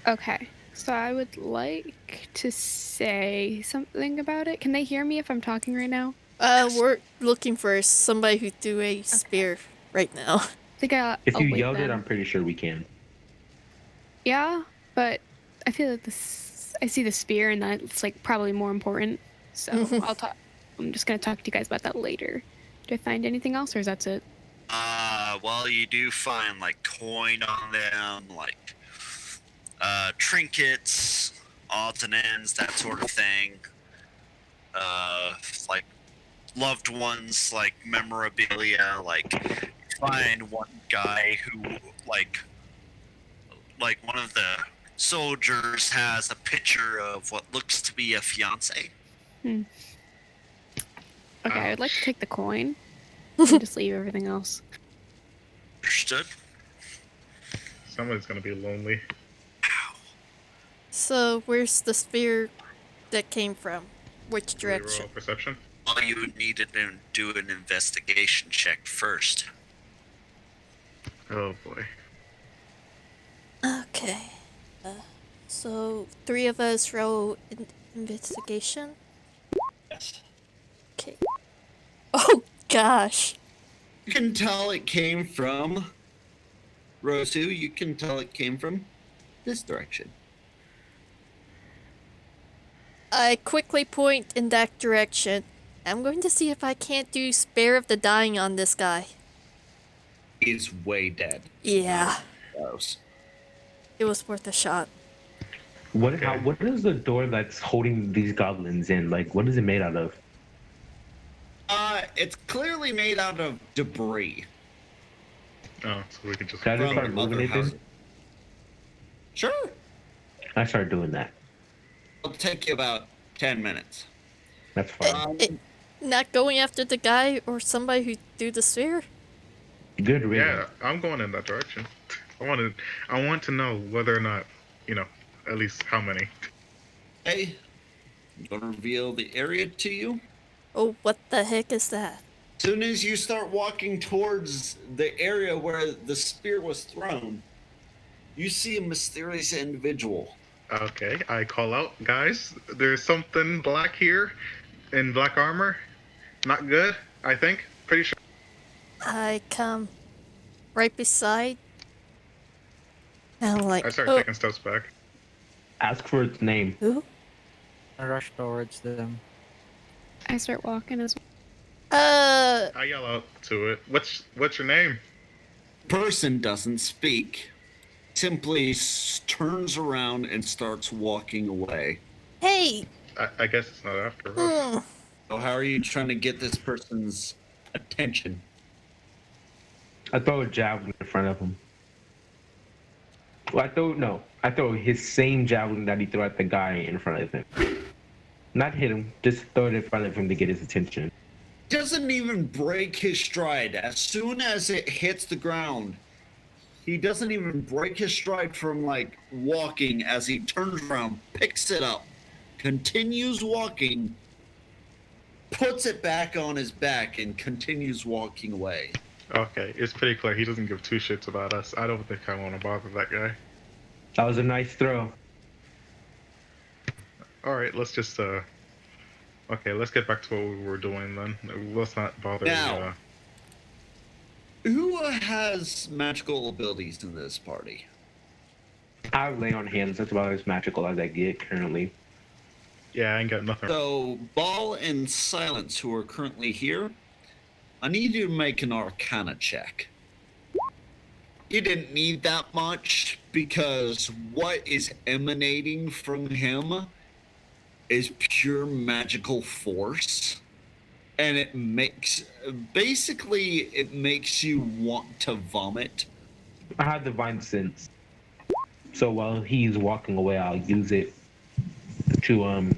Okay. So I would like to say something about it. Can they hear me if I'm talking right now? We're looking for somebody who threw a spear right now. I think If I'll you wait yelled then. it, I'm pretty sure we can. Yeah, but I feel like I see the spear and that's like probably more important. So I'll talk. I'm just gonna talk to you guys about that later. Did I find anything else, or is that it? Well, you do find like coin on them, like trinkets, odds and ends, that sort of thing. Like loved ones, like memorabilia. Like you find one guy who, like one of the soldiers has a picture of what looks to be a fiance. Okay, I would like to take the coin and just leave everything else. Understood. Someone's gonna be lonely. So where's the spear that came from? Which Do we roll direction? perception? Well, you would need to do an investigation check first. Oh boy. Okay. So 3 of us roll investigation. Yes. Okay. Oh gosh. You can tell it came from Rozu. You can tell it came from this direction. I quickly point in that direction. I'm going to see if I can't do Spare of the Dying on this guy. He's way dead. Yeah, Gross. it was worth a shot. What Okay. what is the door that's holding these goblins in? Like, what is it made out of? It's clearly made out of debris. Oh, so we can just. Can I just From start moving other it then? houses. Sure. I start doing that. It'll take you about 10 minutes. That's fine. Not going after the guy or somebody who threw the sphere? Good Yeah, riddance. I'm going in that direction. I want to know whether or not, at least how many. Hey, I'm gonna reveal the area to you. Oh, what the heck is that? As soon as you start walking towards the area where the spear was thrown, you see a mysterious individual. Okay, I call out, guys. There's something black here, in black armor. Not good, I think. Pretty sure. I come right beside. And I'm like, I start oh, taking steps back. Ask for its name. who? I rush towards them. I start walking as well. I yell out to it. What's your name? Person doesn't speak. Simply turns around and starts walking away. Hey! I guess it's not after us. Mm, So how are you trying to get this person's attention? I throw a javelin in front of him. Well, I throw his same javelin that he threw at the guy in front of him. Not hit him, just throw it in front of him to get his attention. Doesn't even break his stride. As soon as it hits the ground, He doesn't even break his stride from like walking as he turns around, picks it up, continues walking, puts it back on his back, and continues walking away. Okay, it's pretty clear he doesn't give two shits about us. I don't think I want to bother that guy. That was a nice throw. All right, let's just okay, let's get back to what we were doing then. Let's not bother. Now. Who has magical abilities in this party? I lay on hands. That's about as magical as I get currently. Yeah, I ain't got nothing. So, Ball and Silence, who are currently here, I need you to make an Arcana check. You didn't need that much because what is emanating from him is pure magical force. And it makes you want to vomit. I have divine sense. So while he's walking away, I'll use it to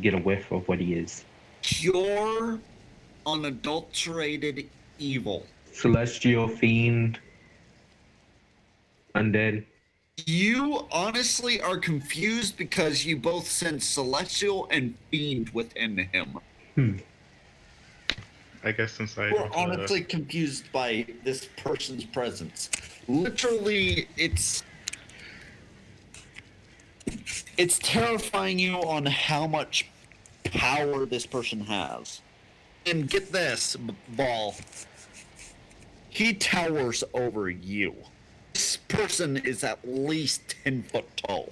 get a whiff of what he is. Pure, unadulterated evil. Celestial, fiend, undead. You honestly are confused because you both sense celestial and fiend within him. I guess since I We're honestly confused by this person's presence. Literally, it's terrifying you on how much power this person has. And get this, Ball. He towers over you. This person is at least 10 foot tall.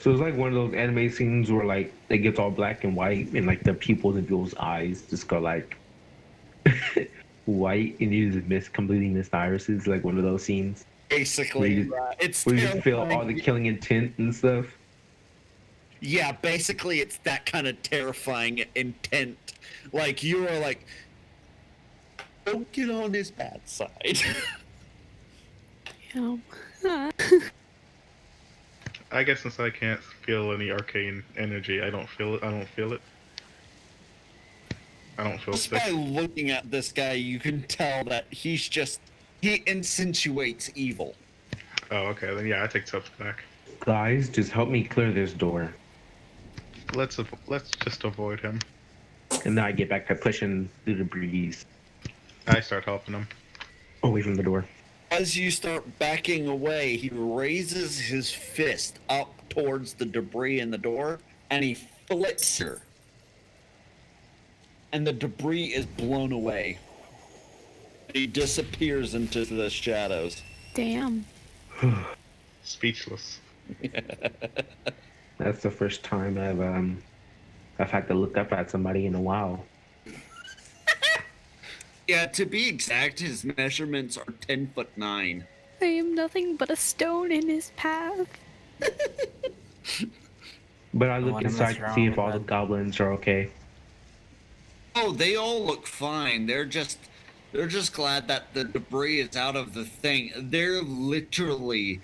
So it's like one of those anime scenes where like it gets all black and white and like the pupils of people's eyes just go like white and you just completely miss the irises, like one of those scenes. Basically, where you just feel all the killing intent and stuff. Yeah, basically it's that kind of terrifying intent. Like you are like, don't get on his bad side. Yeah. I guess since I can't feel any arcane energy, I don't feel it. I don't feel Just sick. by looking at this guy, you can tell that he insinuates evil. Oh, okay. Then yeah, I take steps back. Guys, just help me clear this door. Let's just avoid him. And then I get back to pushing through the breeze I start helping him. away from the door. As you start backing away, he raises his fist up towards the debris in the door, and he flicks her. And the debris is blown away. He disappears into the shadows. Damn. Speechless. That's the first time I've had to look up at somebody in a while. Yeah, to be exact, his measurements are 10'9". I am nothing but a stone in his path. But I look wanna mess inside to around see if with all the that. goblins are okay. Oh, they all look fine. They're just glad that the debris is out of the thing. They're literally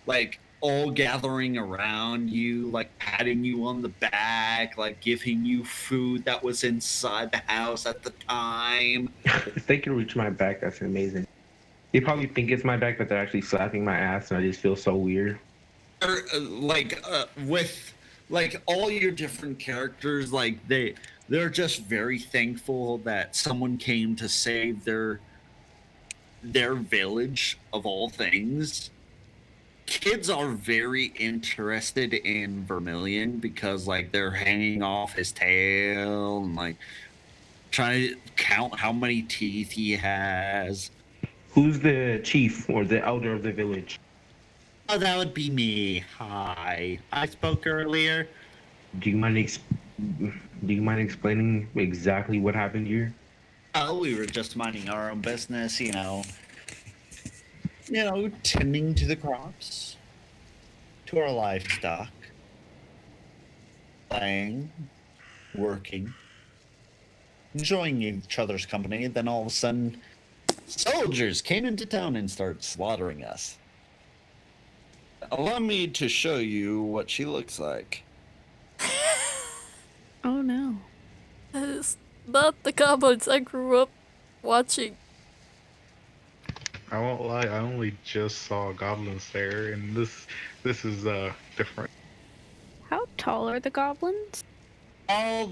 like all gathering around you, like patting you on the back, like giving you food that was inside the house at the time. If they can reach my back, that's amazing. They probably think it's my back, but they're actually slapping my ass, and I just feel so weird. Or, with like all your different characters, like they're just very thankful that someone came to save their village of all things. Kids are very interested in Vermilion because like they're hanging off his tail and like trying to count how many teeth he has. Who's the chief or the elder of the village? Oh, that would be me. Hi. I spoke earlier. Do you mind explaining exactly what happened here? Oh, we were just minding our own business, tending to the crops, to our livestock, playing, working, enjoying each other's company. And then all of a sudden, soldiers came into town and started slaughtering us. Allow me to show you what she looks like. Oh no. That is not the goblins I grew up watching. I won't lie. I only just saw goblins there, and this is different. How tall are the goblins? Oh,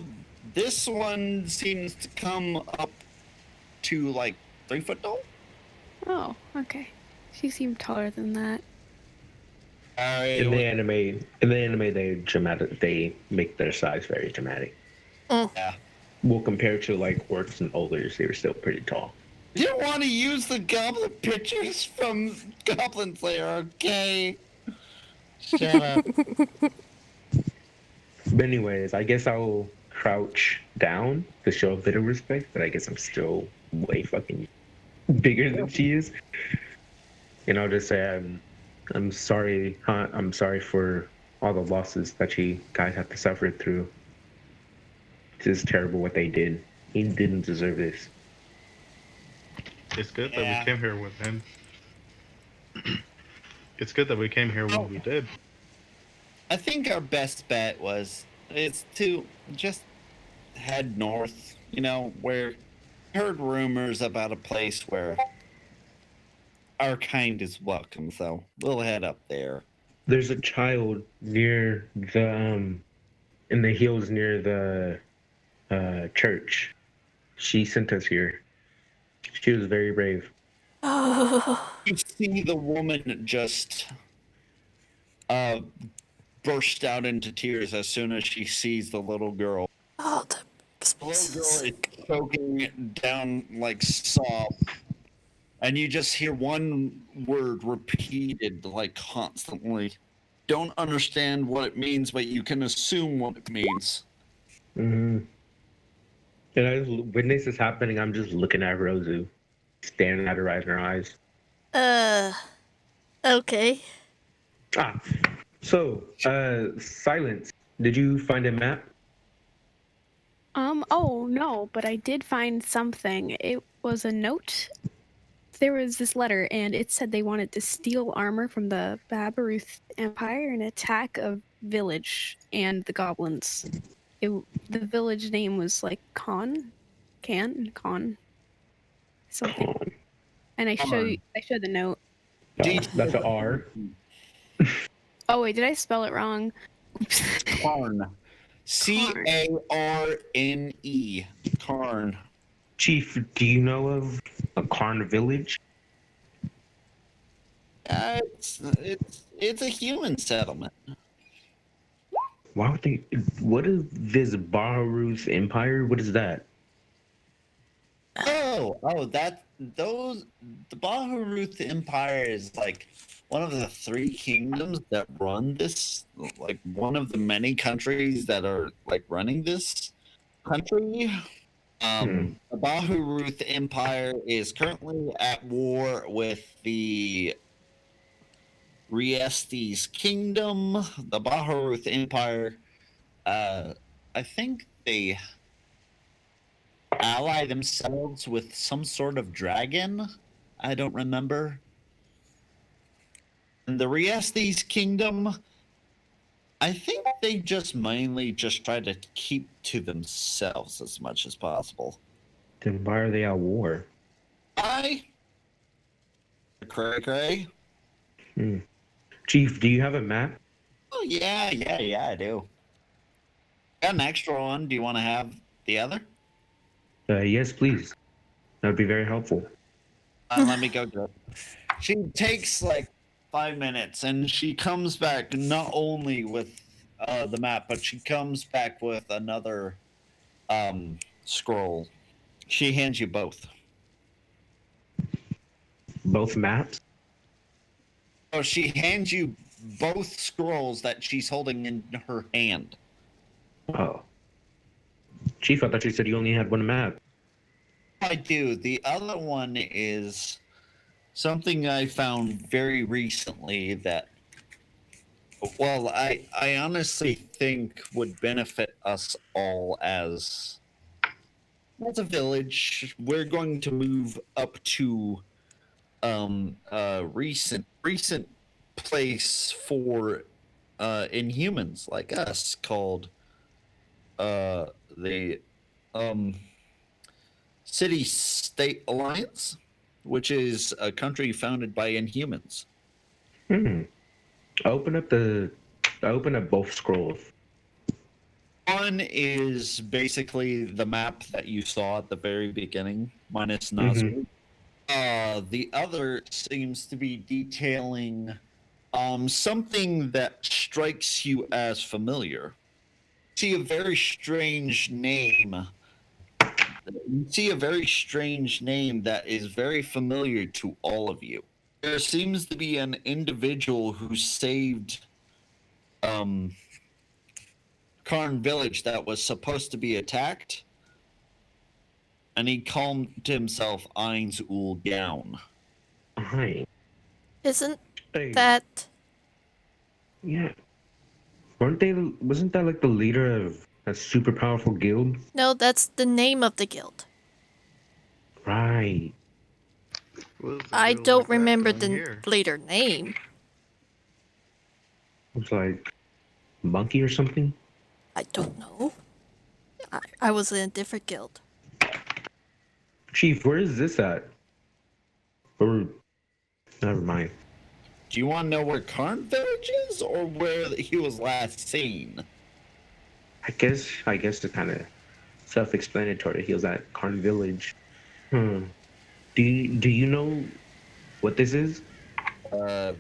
this one seems to come up to like 3 foot tall. Oh, okay. She seemed taller than that. In the anime, they make their size very dramatic. Yeah. Well, compared to like orcs and ogres, they were still pretty tall. You want to use the goblin pictures from Goblin Slayer, okay? Shut up. But anyways, I guess I'll crouch down to show a bit of respect, but I guess I'm still way fucking bigger than she is. And I'll just say I'm sorry, huh? I'm sorry for all the losses that you guys have to suffer through. This is terrible what they did. He didn't deserve this. It's good that Yeah. we came here with him. It's good that we came here when we did. I think our best bet is to just head north, where I heard rumors about a place where our kind is welcome, so we'll head up there. There's a child near the in the hills near the church. She sent us here. She was very brave. Oh, You see the woman just burst out into tears as soon as she sees the little girl. oh, the The little girl expenses. is choking down like sob, and you just hear one word repeated like constantly. Don't understand what it means, but you can assume what it means. Mm-hmm. And when this is happening, I'm just looking at Rozu, staring at her right in her eyes. Okay. Ah, so, Silence. Did you find a map? Oh no, but I did find something. It was a note. There was this letter, and it said they wanted to steal armor from the Babaruth Empire and attack a village and the goblins. The village name was like Con, something. Con. And I showed the note. Oh, that's an R. Oh wait, did I spell it wrong? Oops. Karn. Carne. Karn. Chief, do you know of a Karn village? It's a human settlement. Why would they? What is this Baharuth Empire? What is that? The Baharuth Empire is like one of the 3 kingdoms that run this, like one of the many countries that are like running this country. The Baharuth Empire is currently at war with the Riestes Kingdom. The Baharuth Empire, I think they ally themselves with some sort of dragon. I don't remember. And the Riestes Kingdom, I think they just mainly just try to keep to themselves as much as possible. Then why are they at war? Cray. Chief, do you have a map? Oh yeah, I do. Got an extra one. Do you want to have the other? Yes, please. That would be very helpful. Let me go. She takes like 5 minutes, and she comes back not only with the map, but she comes back with another scroll. She hands you both. Both maps? Oh, she hands you both scrolls that she's holding in her hand. Oh. Chief, I thought you said you only had one map. I do. The other one is something I found very recently that, well, I honestly think would benefit us all as a village. We're going to move up to a recent place for inhumans like us called the City State Alliance. which is a country founded by Inhumans. I open up both scrolls. One is basically the map that you saw at the very beginning, minus Nazgûl. The other seems to be detailing something that strikes you as familiar. See a very strange name. You see a very strange name that is very familiar to all of you. There seems to be an individual who saved Karn village that was supposed to be attacked, and he called himself Eins Ul Gaun. Hi. Isn't Hey. that Yeah. Wasn't that like the leader of a super powerful guild? no? That's the name of the guild. Right. What is the I deal don't like that remember going the here? later name. It's like monkey or something. I don't know. I was in a different guild. Chief, where is this at? Or never mind. Do you want to know where Karn village is, or where he was last seen? I guess it's kind of self-explanatory. He was at Karn Village. Do you know what this is? The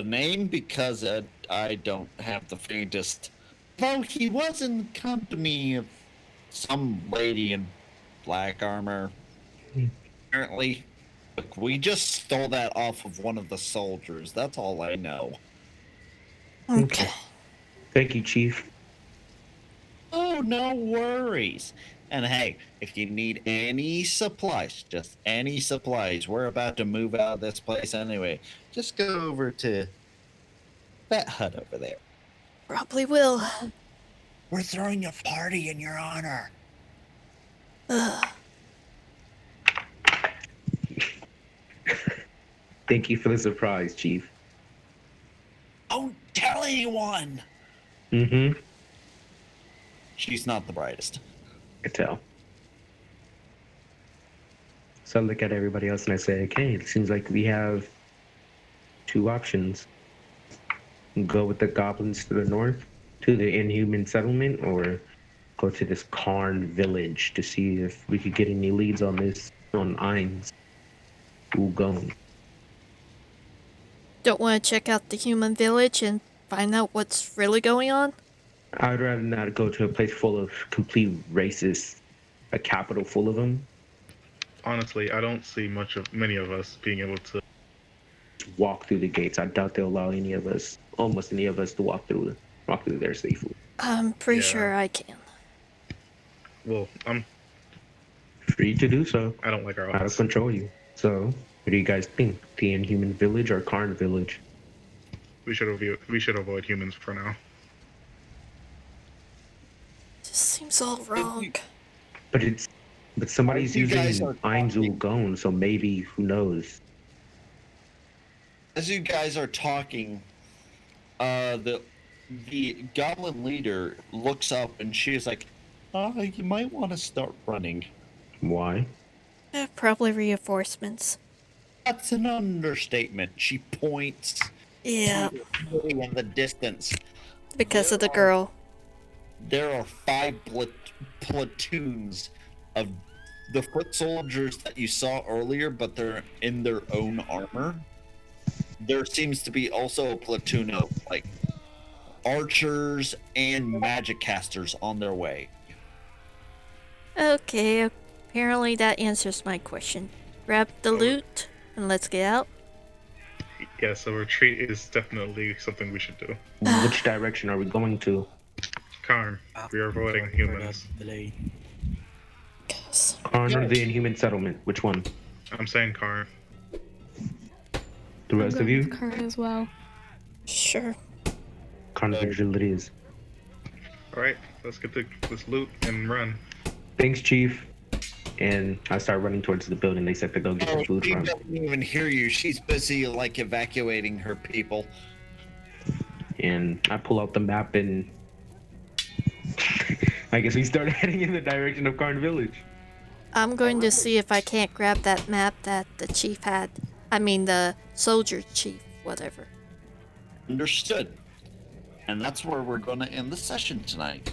name, because I don't have the faintest. Though he was in company of some lady in black armor. Apparently, look, we just stole that off of one of the soldiers. That's all I know. Okay. Thank you, Chief. Oh, no worries. And hey, if you need any supplies, just any supplies, we're about to move out of this place anyway. Just go over to that hut over there. Probably will. We're throwing a party in your honor. Ugh. Thank you for the surprise, Chief. Don't tell anyone. Mm-hmm. She's not the brightest. I can tell. So I look at everybody else and I say, okay, it seems like we have two options. Go with the goblins to the north, to the inhuman settlement, or go to this Karn village to see if we could get any leads on this, on Eins Ulgon. Don't want to check out the human village and find out what's really going on? I'd rather not go to a place full of complete racists, a capital full of them. Honestly, I don't see many of us being able to. Walk through the gates. I doubt they'll allow almost any of us to walk through there safely. I'm pretty Yeah. sure I can. Well, Free to do so. I don't like our Out of odds. control you. So, what do you guys think? The Inhuman Village or Karn Village? We should avoid humans for now. Just seems all wrong. But somebody's You guys using are Eins talking. Ulgon, so maybe, who knows? As you guys are talking, the goblin leader looks up and she's like, you might want to start running. Why? Probably reinforcements. That's an understatement. She points Yeah, in the distance. because of the girl. There are 5 platoons of the foot soldiers that you saw earlier, but they're in their own armor. There seems to be also a platoon of like archers and magic casters on their way. Okay, apparently that answers my question. Grab the loot and let's get out. Yeah, so retreat is definitely something we should do. Which direction are we going to? Karn, we are avoiding humans. Delay. Yes. Karn or the Inhuman Settlement? Which one? I'm saying Karn. The rest of you? Karn as well. Sure. Karn Village it is. Alright, let's get this loot and run. Thanks, Chief. And I start running towards the building they said to go get the food She from. doesn't even hear you. She's busy like evacuating her people. And I pull out the map and I guess we start heading in the direction of Karn Village. I'm going to see if I can't grab that map that the chief had. I mean, the soldier chief, whatever. Understood. And that's where we're going to end the session tonight.